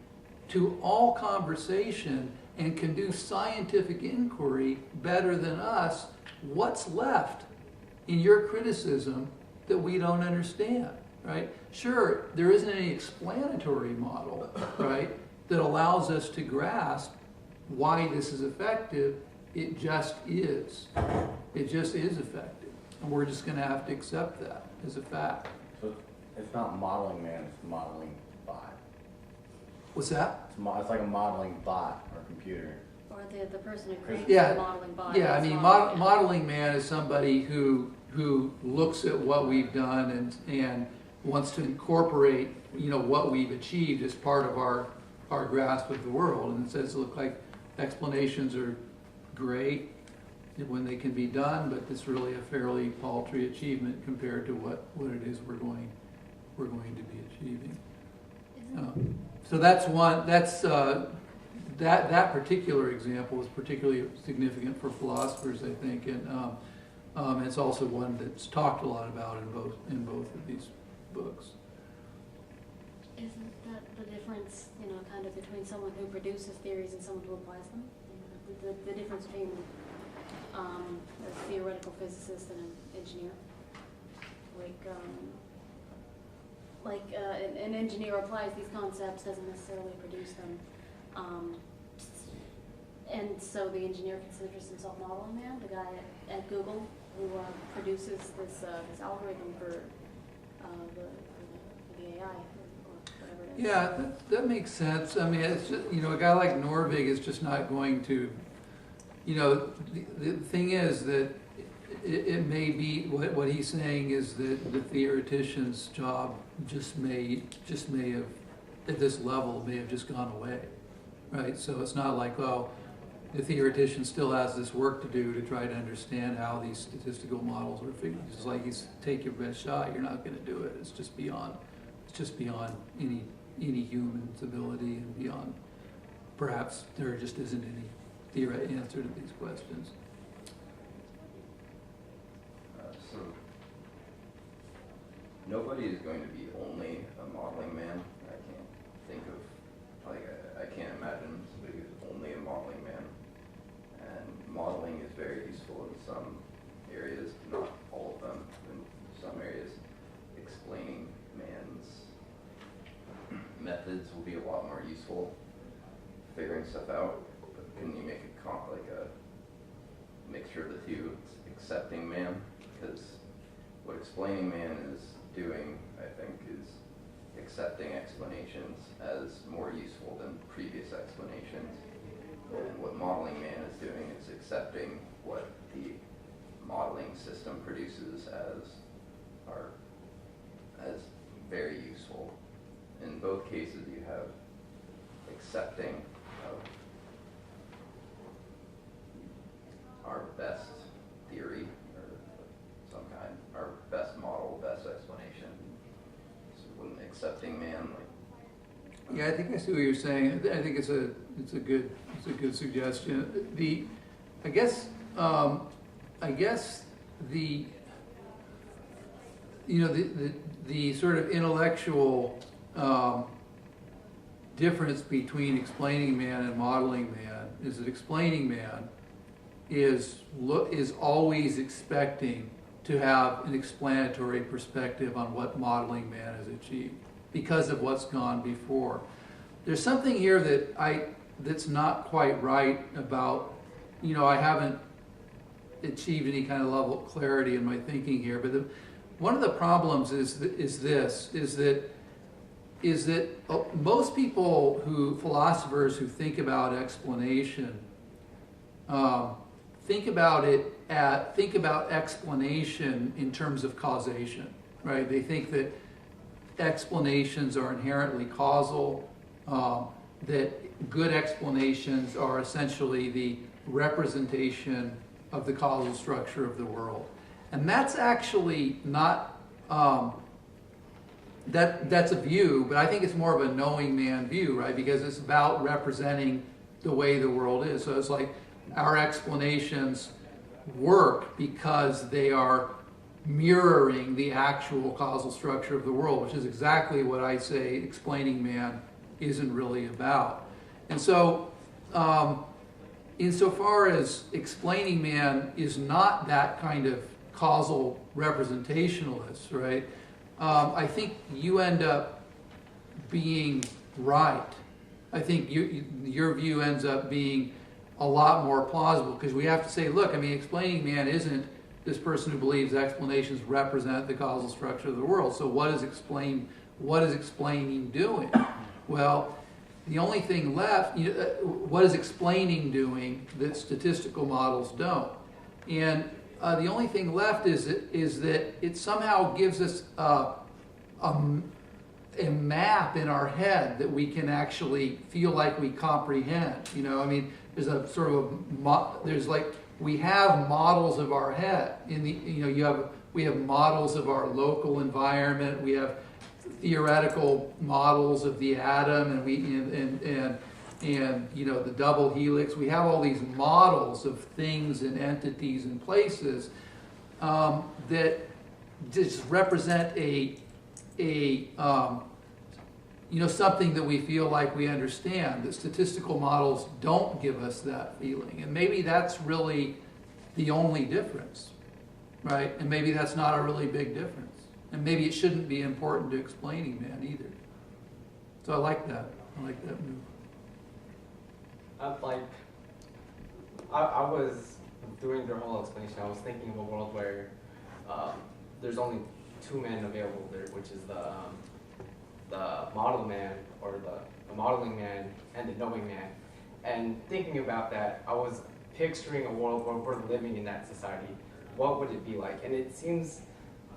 S2: to all conversation and can do scientific inquiry better than us, what's left in your criticism that we don't understand, right? Sure, there isn't any explanatory model, right, that allows us to grasp why this is effective. It just is. It just is effective. And we're just going to have to accept that as a fact.
S5: So it's not modeling man, it's modeling bot.
S2: What's that?
S5: It's like a modeling bot or computer.
S3: Or the person who creates
S2: Yeah,
S3: the modeling bot.
S2: yeah. I
S3: is
S2: mean,
S3: modeling
S2: modeling man is somebody who looks at what we've done and wants to incorporate, what we've achieved as part of our grasp of the world, and it says, look, like explanations are great when they can be done, but it's really a fairly paltry achievement compared to what it is we're going to be achieving. So that's one. That's that particular example is particularly significant for philosophers, I think, and it's also one that's talked a lot about in both of these books.
S3: Isn't that the difference, kind of between someone who produces theories and someone who applies them? The difference between a theoretical physicist and an engineer? An engineer applies these concepts, doesn't necessarily produce them. And so the engineer considers himself modeling man, the guy at Google who produces this algorithm for the AI or whatever it is.
S2: Yeah, that makes sense. I mean, it's just, a guy like Norvig is just not going to, the thing is that it may be, what he's saying is that the theoretician's job just may have, at this level, may have just gone away, right? So it's not like, oh, the theoretician still has this work to do to try to understand how these statistical models are figured. It's like, take your best shot, you're not going to do it. It's just beyond any human's ability, and beyond, perhaps there just isn't any theoretic answer to these questions.
S6: So nobody is going to be only a modeling man. I can't think of, I can't imagine somebody who's only a modeling man. And modeling is very useful in some areas, not all of them. In some areas, explaining man's methods will be a lot more useful, figuring stuff out. But can you make a mixture of the two? Accepting man, because what explaining man is doing, I think, is accepting explanations as more useful than previous explanations. And what modeling man is doing is accepting what the modeling system produces as very useful. In both cases, you have accepting of our best theory or some kind, our best model, best explanation. So wouldn't accepting man
S2: Yeah, I think I see what you're saying. I think it's a good suggestion. I guess the sort of intellectual difference between explaining man and modeling man is that explaining man is always expecting to have an explanatory perspective on what modeling man has achieved because of what's gone before. There's something here that's not quite right about, I haven't achieved any kind of level of clarity in my thinking here, but one of the problems is that most people philosophers who think about explanation, think about explanation in terms of causation, right? They think that explanations are inherently causal, that good explanations are essentially the representation of the causal structure of the world. And that's actually not, that's a view, but I think it's more of a knowing man view, right? Because it's about representing the way the world is. So it's like our explanations work because they are mirroring the actual causal structure of the world, which is exactly what I say explaining man isn't really about. And so, insofar as explaining man is not that kind of causal representationalist, right? I think you end up being right. I think your view ends up being a lot more plausible, because we have to say, look, I mean, explaining man isn't this person who believes explanations represent the causal structure of the world. So what is explaining doing? Well, the only thing left, what is explaining doing that statistical models don't? And the only thing left is that it somehow gives us a map in our head that we can actually feel like we comprehend. I mean, there's a sort of we have models of our head. We have models of our local environment. We have theoretical models of the atom, and you know, the double helix. We have all these models of things and entities and places that just represent you know, something that we feel like we understand. The statistical models don't give us that feeling, and maybe that's really the only difference, right? And maybe that's not a really big difference, and maybe it shouldn't be important to explaining man either. So I like that. I like that move.
S4: I was doing their whole explanation. I was thinking of a world where there's only two men available there, which is the model man, or the modeling man, and the knowing man. And thinking about that, I was picturing a world where we're living in that society. What would it be like? And it seems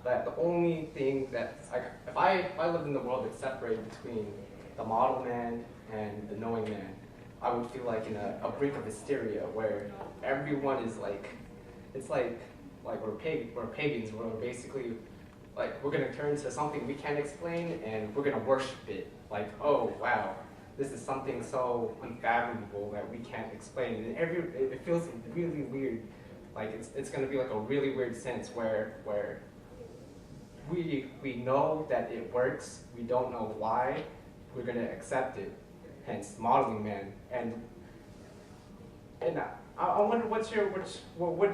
S4: that the only thing that, like, if I lived in the world that's separated between the model man and the knowing man, I would feel like in a brink of hysteria where everyone is like, it's like we're pagans. We're basically like, we're gonna turn to something we can't explain and we're gonna worship it. Like, oh wow, this is something so unfathomable that we can't explain. And it feels really weird. Like it's gonna be like a really weird sense where we know that it works. We don't know why. We're gonna accept it. Hence, modeling man. And I wonder what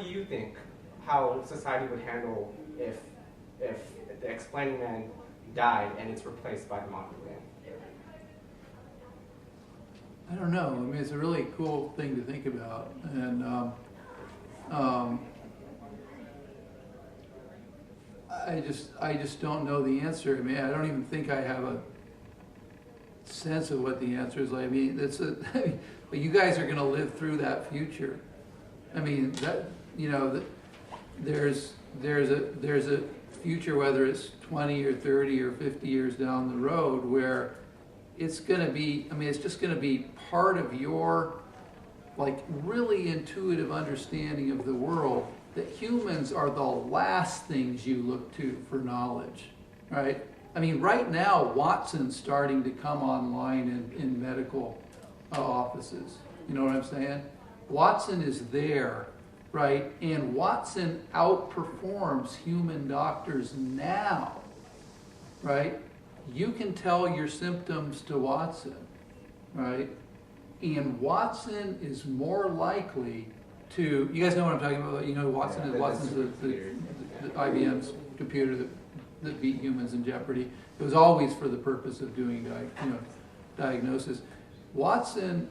S4: do you think how society would handle if the explaining man died and it's replaced by the modeling man?
S2: I don't know. I mean, it's a really cool thing to think about, and I just don't know the answer. I mean, I don't even think I have a sense of what the answer is. I mean, but you guys are going to live through that future. I mean, that, you know, there's a future, whether it's 20 or 30 or 50 years down the road, where it's going to be, I mean, it's just going to be part of your, like, really intuitive understanding of the world, that humans are the last things you look to for knowledge, right? I mean, right now, Watson's starting to come online in medical offices. You know what I'm saying? Watson is there, right? And Watson outperforms human doctors now, right? You can tell your symptoms to Watson, right? And Watson is more likely to, you guys know what I'm talking about? You know, Watson is Watson's the IBM's computer that beat humans in Jeopardy. It was always for the purpose of doing diagnosis. Watson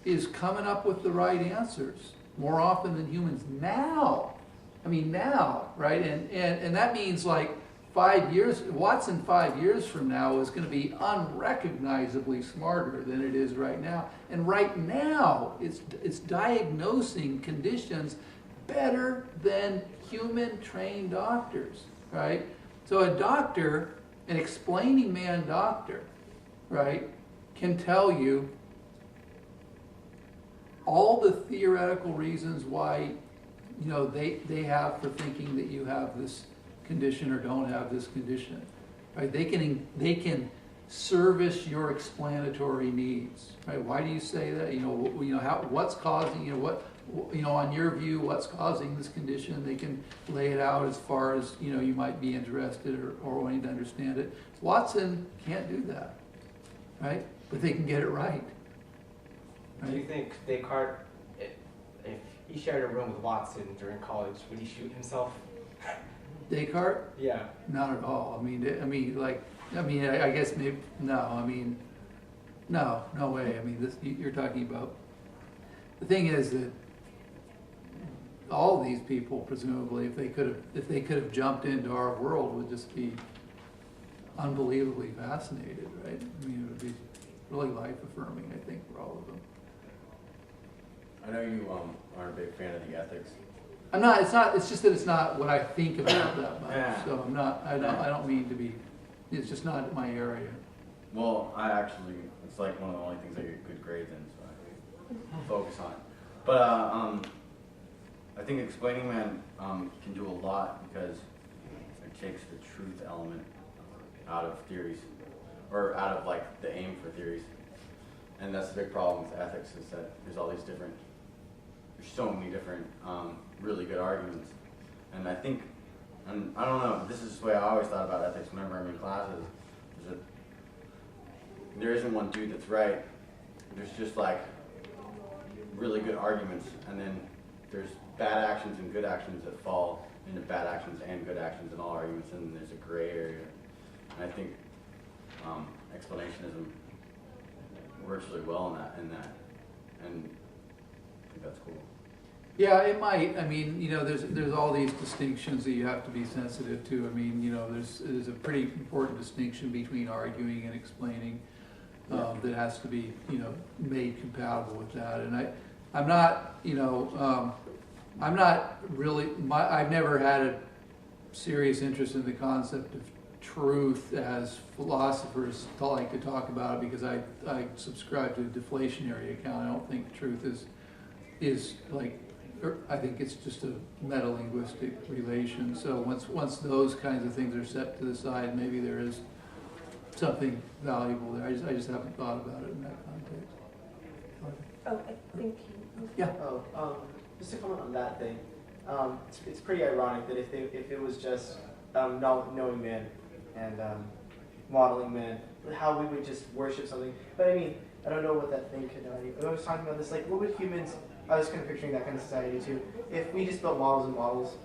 S2: is coming up with the right answers more often than humans now. I mean, now, right? And that means, like, 5 years, Watson 5 years from now is going to be unrecognizably smarter than it is right now. And right now, it's diagnosing conditions better than human trained doctors, right? So a doctor, an explaining man doctor, right, can tell you all the theoretical reasons why, you know, they have for thinking that you have this condition or don't have this condition, right? They can service your explanatory needs, right? Why do you say that? What's causing, on your view, what's causing this condition? They can lay it out as far as, you might be interested or wanting to understand it. Watson can't do that, right? But they can get it right.
S4: Do you think Descartes, if he shared a room with Watson during college, would he shoot himself?
S2: Descartes?
S4: Yeah.
S2: Not at all. I guess maybe, no, no way. I mean, you're talking about, the thing is that all these people, presumably, if they could have jumped into our world, would just be unbelievably fascinated, right? I mean, it would be really life-affirming, I think, for all of them.
S7: I know you aren't a big fan of the ethics.
S2: I'm not. It's just that it's not what I think about that much.
S7: Yeah.
S2: So I'm not. I don't mean to be. It's just not my area.
S7: Well, it's like one of the only things I get good grades in, so I focus on it. But I think explaining man can do a lot because it takes the truth element out of theories, or out of like the aim for theories. And that's the big problem with ethics, is that there's all these different, there's so many different really good arguments. And I think, and I don't know, this is just the way I always thought about ethics whenever I'm in classes, is that there isn't one dude that's right. There's just like really good arguments, and then there's bad actions and good actions that fall into bad actions and good actions in all arguments, and there's a gray area. And I think explanationism works really well in that, and I think that's cool.
S2: Yeah, it might. I mean, you know, there's all these distinctions that you have to be sensitive to. I mean, you know, there's a pretty important distinction between arguing and explaining that has to be, you know, made compatible with that. And I'm not, you know, I'm not really. I've never had a serious interest in the concept of truth as philosophers like to talk about it, because I subscribe to a deflationary account. I don't think truth is like, I think it's just a metalinguistic relation. So once those kinds of things are set to the side, maybe there is something valuable there. I just haven't thought about it in that context.
S8: Oh, I think you.
S2: Yeah.
S9: Just to comment on that thing, it's pretty ironic that if it was just knowing man and modeling man, how we would just worship something. But I mean, I don't know what that thing could. I was talking about this, like, what would humans? I was kind of picturing that kind of society too. If we just built models and models,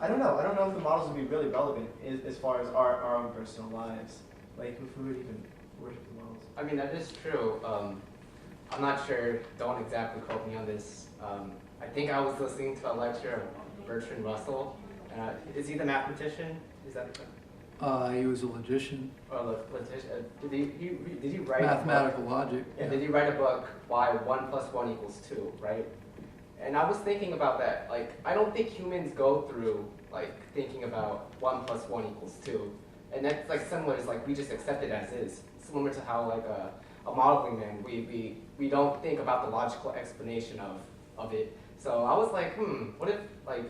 S9: I don't know. I don't know if the models would be really relevant as far as our own personal lives. Like, if we would even worship the models.
S4: I mean, that is true. I'm not sure. Don't exactly quote me on this. I think I was listening to a lecture of Bertrand Russell. Is he the mathematician? Is that?
S2: He was a logician.
S4: Or logician? Did he write
S2: Mathematical logic.
S4: Yeah. Did he write a book, Why 1 + 1 = 2? Right. And I was thinking about that. Like, I don't think humans go through like thinking about 1 + 1 = 2, and that's like similar. It's like we just accept it as is. Similar to how like a modeling man, we don't think about the logical explanation of it. So I was like, what if like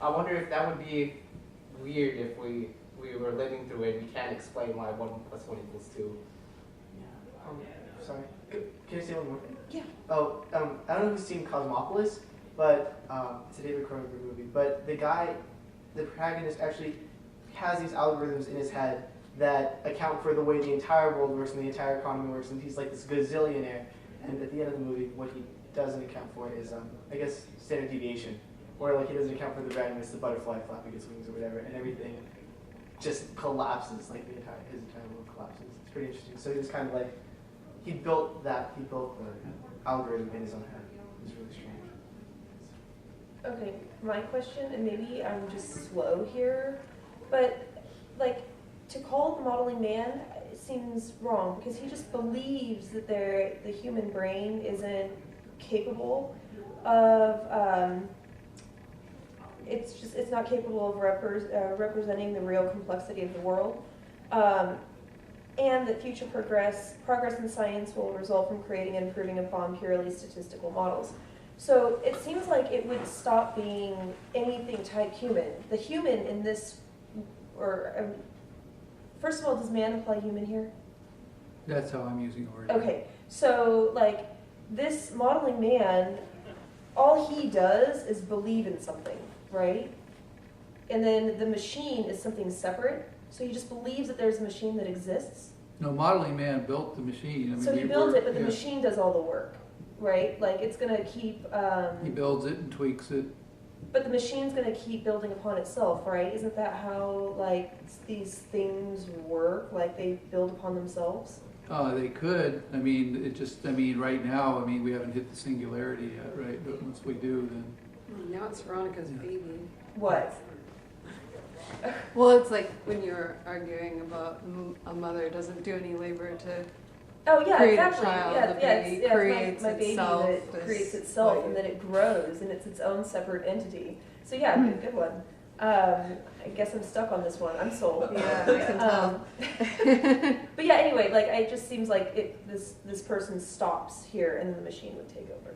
S4: I wonder if that would be weird if we were living through it. We can't explain why 1 + 1 = 2.
S9: Yeah. Sorry. Can I say one more thing?
S8: Yeah.
S9: Oh, I don't know if you've seen Cosmopolis, but it's a David Cronenberg movie. But the protagonist actually has these algorithms in his head that account for the way the entire world works and the entire economy works, and he's like this gazillionaire. And at the end of the movie, what he doesn't account for is, I guess, standard deviation, or like he doesn't account for the randomness, the butterfly flapping its wings or whatever, and everything just collapses, like his entire world collapses. It's pretty interesting. So he was kind of like, he built the algorithm in his own head. It was really strange.
S8: Okay, my question, and maybe I'm just slow here, but like to call the modeling man seems wrong, because he just believes that the human brain isn't capable of it's not capable of representing the real complexity of the world, and that future progress in science will result from creating and improving upon purely statistical models. So it seems like it would stop being anything type human. The human in this, first of all, does man imply human here?
S2: That's how I'm using the word.
S8: Okay, so like this modeling man, all he does is believe in something, right? And then the machine is something separate. So he just believes that there's a machine that exists.
S2: No, modeling man built the machine. I mean,
S8: So he builds it, but the machine does all the work, right? Like it's going to keep...
S2: he builds it and tweaks it.
S8: But the machine's going to keep building upon itself, right? Isn't that how like these things work? Like they build upon themselves?
S2: They could. I mean, right now, I mean, we haven't hit the singularity yet, right? But once we do, then...
S1: Now it's Veronica's baby.
S8: What?
S1: Well, it's like when you're arguing about a mother doesn't do any labor to
S8: Oh yeah,
S1: create
S8: exactly.
S1: a child.
S8: Yeah,
S1: The baby
S8: it's
S1: creates
S8: my baby
S1: itself.
S8: that creates itself,
S1: like-
S8: and then it grows, and it's its own separate entity. So yeah, good one. I guess I'm stuck on this one. I'm sold.
S1: Yeah, I can tell.
S8: But yeah, anyway, like it just seems like this person stops here, and then the machine would take over.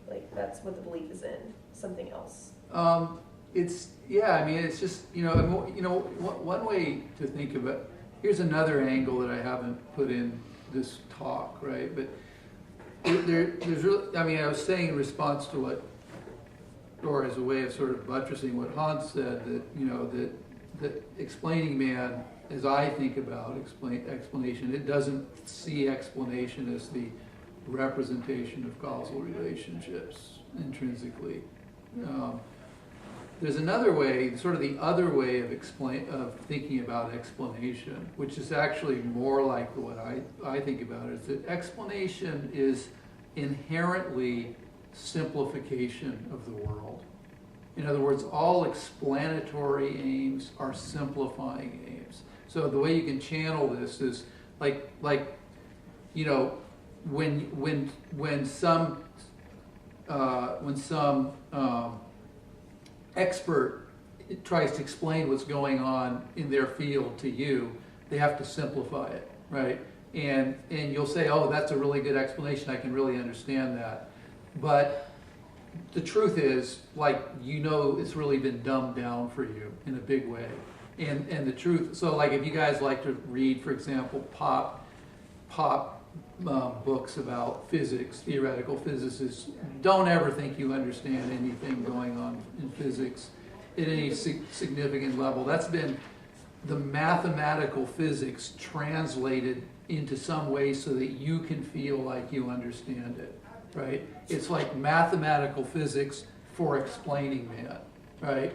S8: Like that's what the belief is in. Something else.
S2: yeah, I mean, it's just, one way to think of it, here's another angle that I haven't put in this talk, right? But there's really, I mean, I was saying in response to what, or as a way of sort of buttressing what Hans said, that, that explaining man, as I think about explanation, it doesn't see explanation as the representation of causal relationships intrinsically. There's another way, sort of the other way of thinking about explanation, which is actually more like what I think about it, is that explanation is inherently simplification of the world. In other words, all explanatory aims are simplifying aims. So the way you can channel this is like when some expert tries to explain what's going on in their field to you, they have to simplify it, right? And you'll say, oh, that's a really good explanation, I can really understand that. But the truth is, it's really been dumbed down for you in a big way. And the truth, so like if you guys like to read, for example, pop books about physics, theoretical physicists, don't ever think you understand anything going on in physics at any significant level. That's been the mathematical physics translated into some way so that you can feel like you understand it, right? It's like mathematical physics for explaining man, right?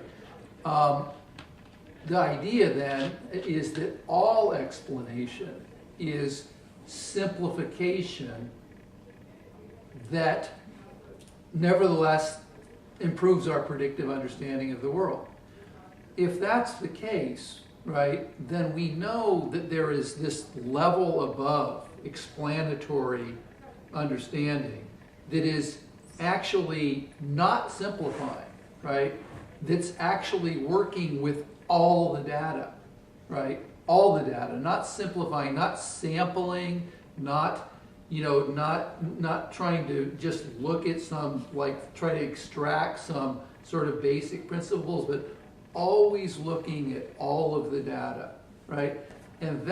S2: The idea then is that all explanation is simplification that nevertheless improves our predictive understanding of the world. If that's the case, right, then we know that there is this level above explanatory understanding that is actually not simplifying, right? That's actually working with all the data, right? All the data, not simplifying, not sampling, not trying to just look at some, try to extract some sort of basic principles, but always looking at all of the data, right? And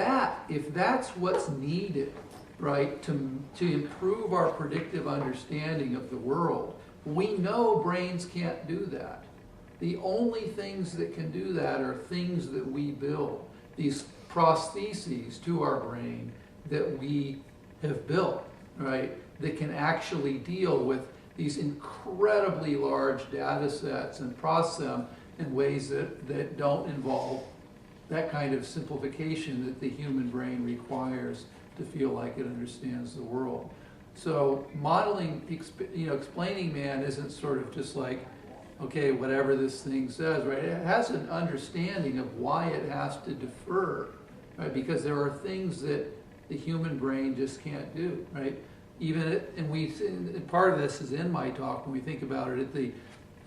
S2: if that's what's needed, right, to improve our predictive understanding of the world, we know brains can't do that. The only things that can do that are things that we build, these prostheses to our brain that we have built, right, that can actually deal with these incredibly large data sets and process them in ways that don't involve that kind of simplification that the human brain requires to feel like it understands the world. So modeling, explaining man isn't sort of just like, okay, whatever this thing says, right? It has an understanding of why it has to defer, right? Because there are things that the human brain just can't do, right? And part of this is in my talk when we think about it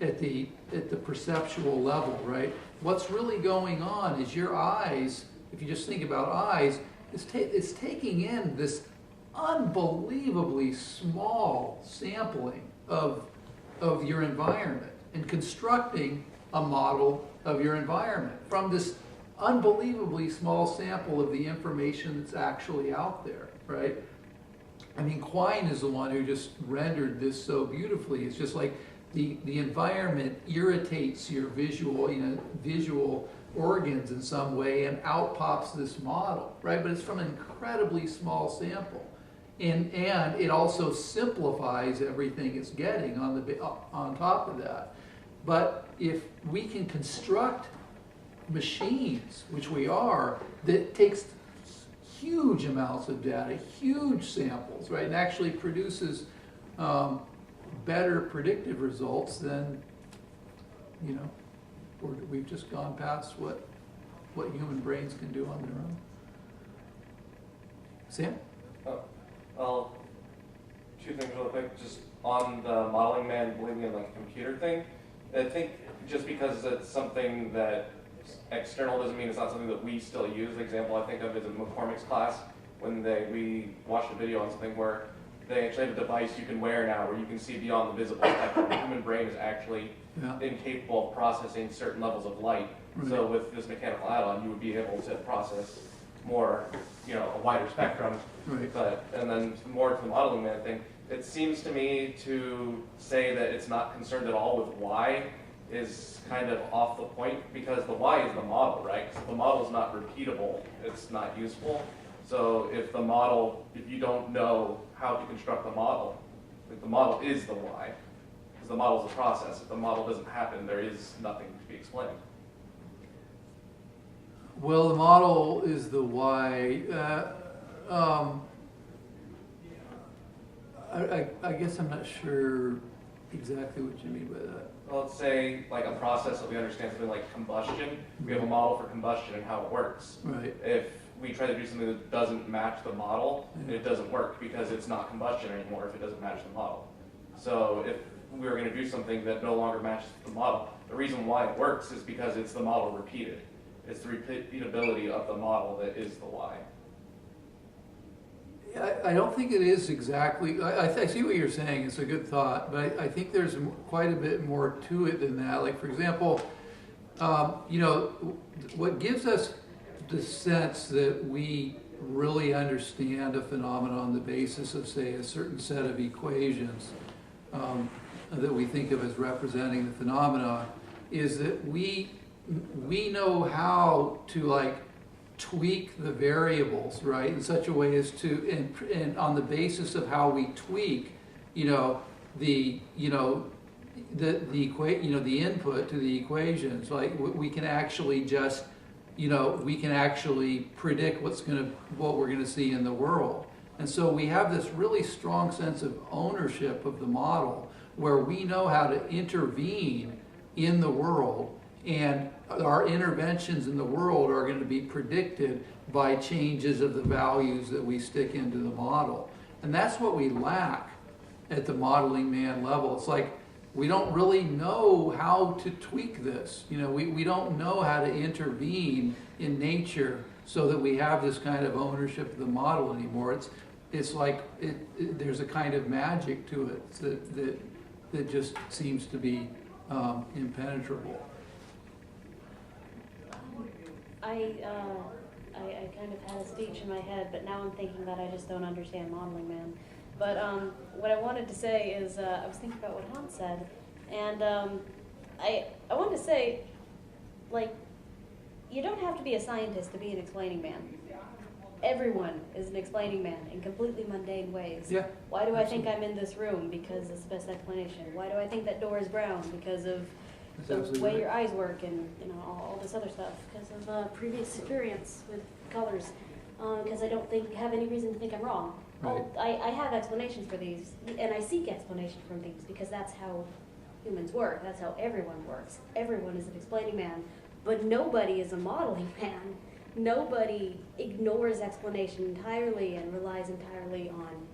S2: at the perceptual level, right? What's really going on is your eyes, if you just think about eyes, it's taking in this unbelievably small sampling of your environment and constructing a model of your environment from this unbelievably small sample of the information that's actually out there, right? I mean, Quine is the one who just rendered this so beautifully. It's just like the environment irritates your visual organs in some way, and out pops this model, right? But it's from an incredibly small sample. And it also simplifies everything it's getting on top of that. But if we can construct machines, which we are, that takes huge amounts of data, huge samples, right, and actually produces better predictive results, then we've just gone past what human brains can do on their own. Sam?
S10: Well, two things real quick. Just on the modeling man believing in like a computer thing, I think just because it's something that external doesn't mean it's not something that we still use. The example I think of is in McCormick's class when we watched a video on something where they actually have a device you can wear now where you can see beyond the visible spectrum. The human brain is actually incapable of processing certain levels of light.
S2: Right.
S10: So with this mechanical add-on, you would be able to process more, a wider spectrum.
S2: Right.
S10: And then more to the modeling man thing, it seems to me to say that it's not concerned at all with why is kind of off the point, because the why is the model, right? So the model is not repeatable, it's not useful. So if you don't know how to construct the model, if the model is the why, because the model is a process. If the model doesn't happen, there is nothing to be explained.
S2: Well, the model is the why. I guess I'm not sure exactly what you mean by that.
S10: Well, let's say like a process that we understand, something like combustion. We have a model for combustion and how it works.
S2: Right.
S10: If we try to do something that doesn't match the model, it doesn't work because it's not combustion anymore if it doesn't match the model. So if we were going to do something that no longer matches the model, the reason why it works is because it's the model repeated. It's the repeatability of the model that is the why.
S2: I don't think it is exactly, I see what you're saying, it's a good thought, but I think there's quite a bit more to it than that. Like, for example, what gives us the sense that we really understand a phenomenon on the basis of, say, a certain set of equations that we think of as representing the phenomena is that we know how to tweak the variables, right, in such a way as to, and on the basis of how we tweak, the input to the equations, like we can actually just, we can actually predict what we're gonna see in the world. And so we have this really strong sense of ownership of the model where we know how to intervene in the world, and our interventions in the world are going to be predicted by changes of the values that we stick into the model. And that's what we lack at the modeling man level. It's like we don't really know how to tweak this. We don't know how to intervene in nature so that we have this kind of ownership of the model anymore. It's like there's a kind of magic to it that just seems to be impenetrable.
S3: I kind of had a speech in my head, but now I'm thinking that I just don't understand modeling man. But what I wanted to say is, I was thinking about what Hans said, and I wanted to say, you don't have to be a scientist to be an explaining man. Everyone is an explaining man in completely mundane ways.
S2: Yeah.
S3: Why do I think I'm in this room? Because it's the best explanation. Why do I think that door is brown? Because of the way your eyes work and all this other stuff. Because of previous experience with colors. Because I don't have any reason to think I'm wrong.
S2: Right.
S3: I have explanations for these, and I seek explanation from things because that's how humans work. That's how everyone works. Everyone is an explaining man, but nobody is a modeling man. Nobody ignores explanation entirely and relies entirely on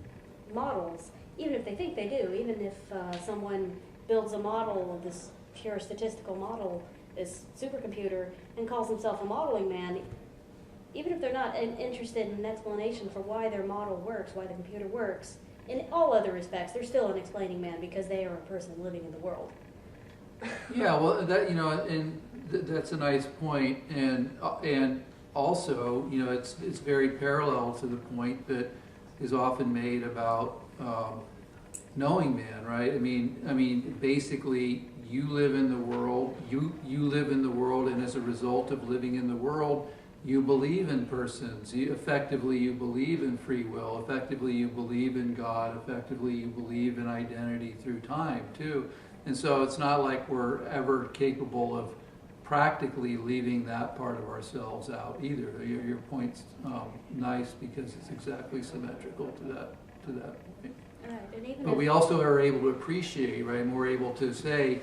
S3: models, even if they think they do. Even if someone builds a model, this pure statistical model, this supercomputer, and calls himself a modeling man, even if they're not interested in an explanation for why their model works, why the computer works, in all other respects, they're still an explaining man because they are a person living in the world.
S2: Yeah, well, that's a nice point, and also, it's very parallel to the point that is often made about knowing man, right? I mean, basically, you live in the world. You live in the world, and as a result of living in the world, you believe in persons. Effectively, you believe in free will. Effectively, you believe in God. Effectively, you believe in identity through time too. And so, it's not like we're ever capable of practically leaving that part of ourselves out either. Your point's nice because it's exactly symmetrical to that point.
S3: Right, and even
S2: But we also are able to appreciate, right? And we're able to say,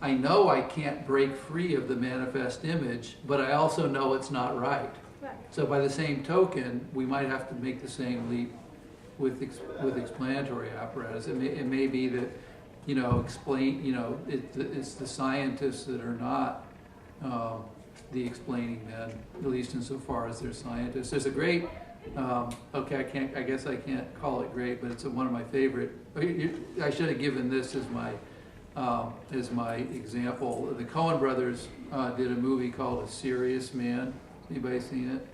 S2: I know I can't break free of the manifest image, but I also know it's not right.
S3: Right.
S2: So by the same token, we might have to make the same leap with explanatory apparatus. It may be that, it's the scientists that are not the explaining men, at least insofar as they're scientists. There's a great Okay, I guess I can't call it great, but it's one of my favorite. I should have given this as my example. The Coen brothers did a movie called A Serious Man. Anybody seen it?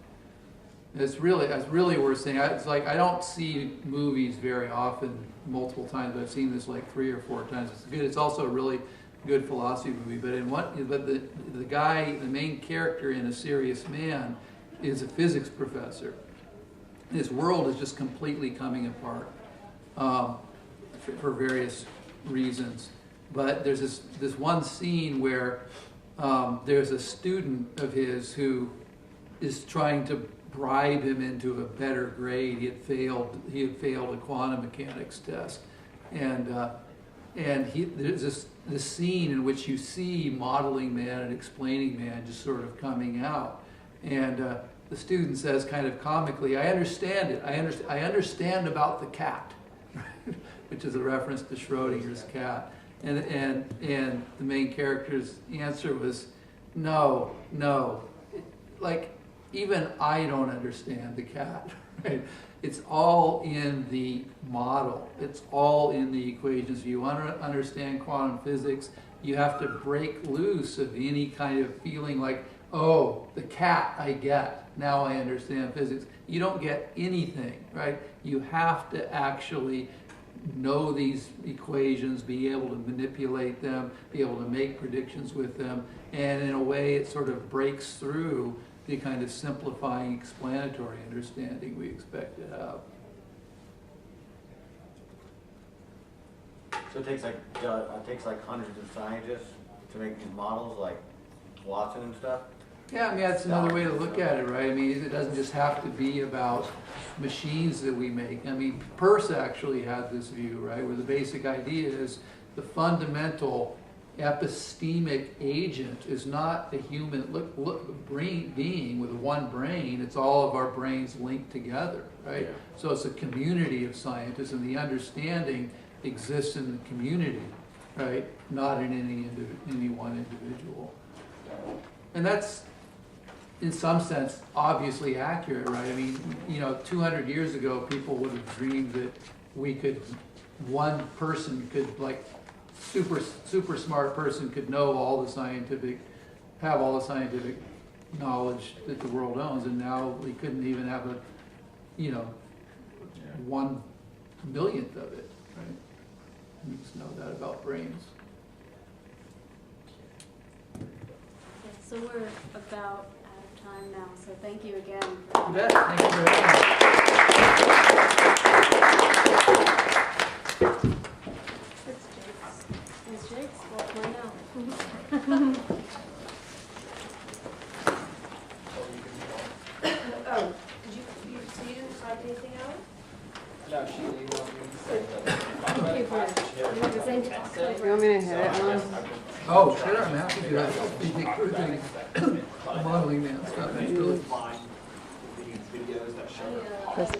S2: It's really worth seeing. It's like I don't see movies very often, multiple times. I've seen this like 3 or 4 times. It's good. It's also a really good philosophy movie. But the guy, the main character in A Serious Man, is a physics professor. His world is just completely coming apart for various reasons. But there's this one scene where there's a student of his who is trying to bribe him into a better grade. He had failed a quantum mechanics test, and there's this scene in which you see modeling man and explaining man just sort of coming out, and the student says kind of comically, "I understand it. I understand about the cat," which is a reference to Schrodinger's cat, and the main character's answer was, "No, like." Even I don't understand the cat, right? It's all in the model. It's all in the equations. If you want to understand quantum physics, you have to break loose of any kind of feeling like, oh, the cat I get. Now I understand physics. You don't get anything, right? You have to actually know these equations, be able to manipulate them, be able to make predictions with them, and in a way it sort of breaks through the kind of simplifying explanatory understanding we expect to have.
S7: So it takes like hundreds of scientists to make these models, like Watson and stuff?
S2: Yeah, I mean, that's another way to look at it, right? I mean, it doesn't just have to be about machines that we make. I mean, Peirce actually had this view, right, where the basic idea is the fundamental epistemic agent is not a human being with one brain. It's all of our brains linked together, right?
S7: Yeah.
S2: So it's a community of scientists, and the understanding exists in the community, right? Not in any one individual. And that's, in some sense, obviously accurate, right? I mean, 200 years ago, people would have dreamed that one person could, like, super smart person could have all the scientific knowledge that the world owns, and now we couldn't even have 1/1,000,000th of it, right? You just know that about brains.
S3: Okay, so we're about out of time now, so thank you again.
S2: You bet. Thank you very much.
S3: Ms. Jakes, we'll find out.
S8: Oh, so you didn't type anything out?
S4: No, she emailed me saying
S1: Thank you for the same. You want me to hit it, Mom?
S2: Oh, sure, I'm happy to do that. You think we're doing modeling man stuff. It's really
S4: videos that show
S1: Chris.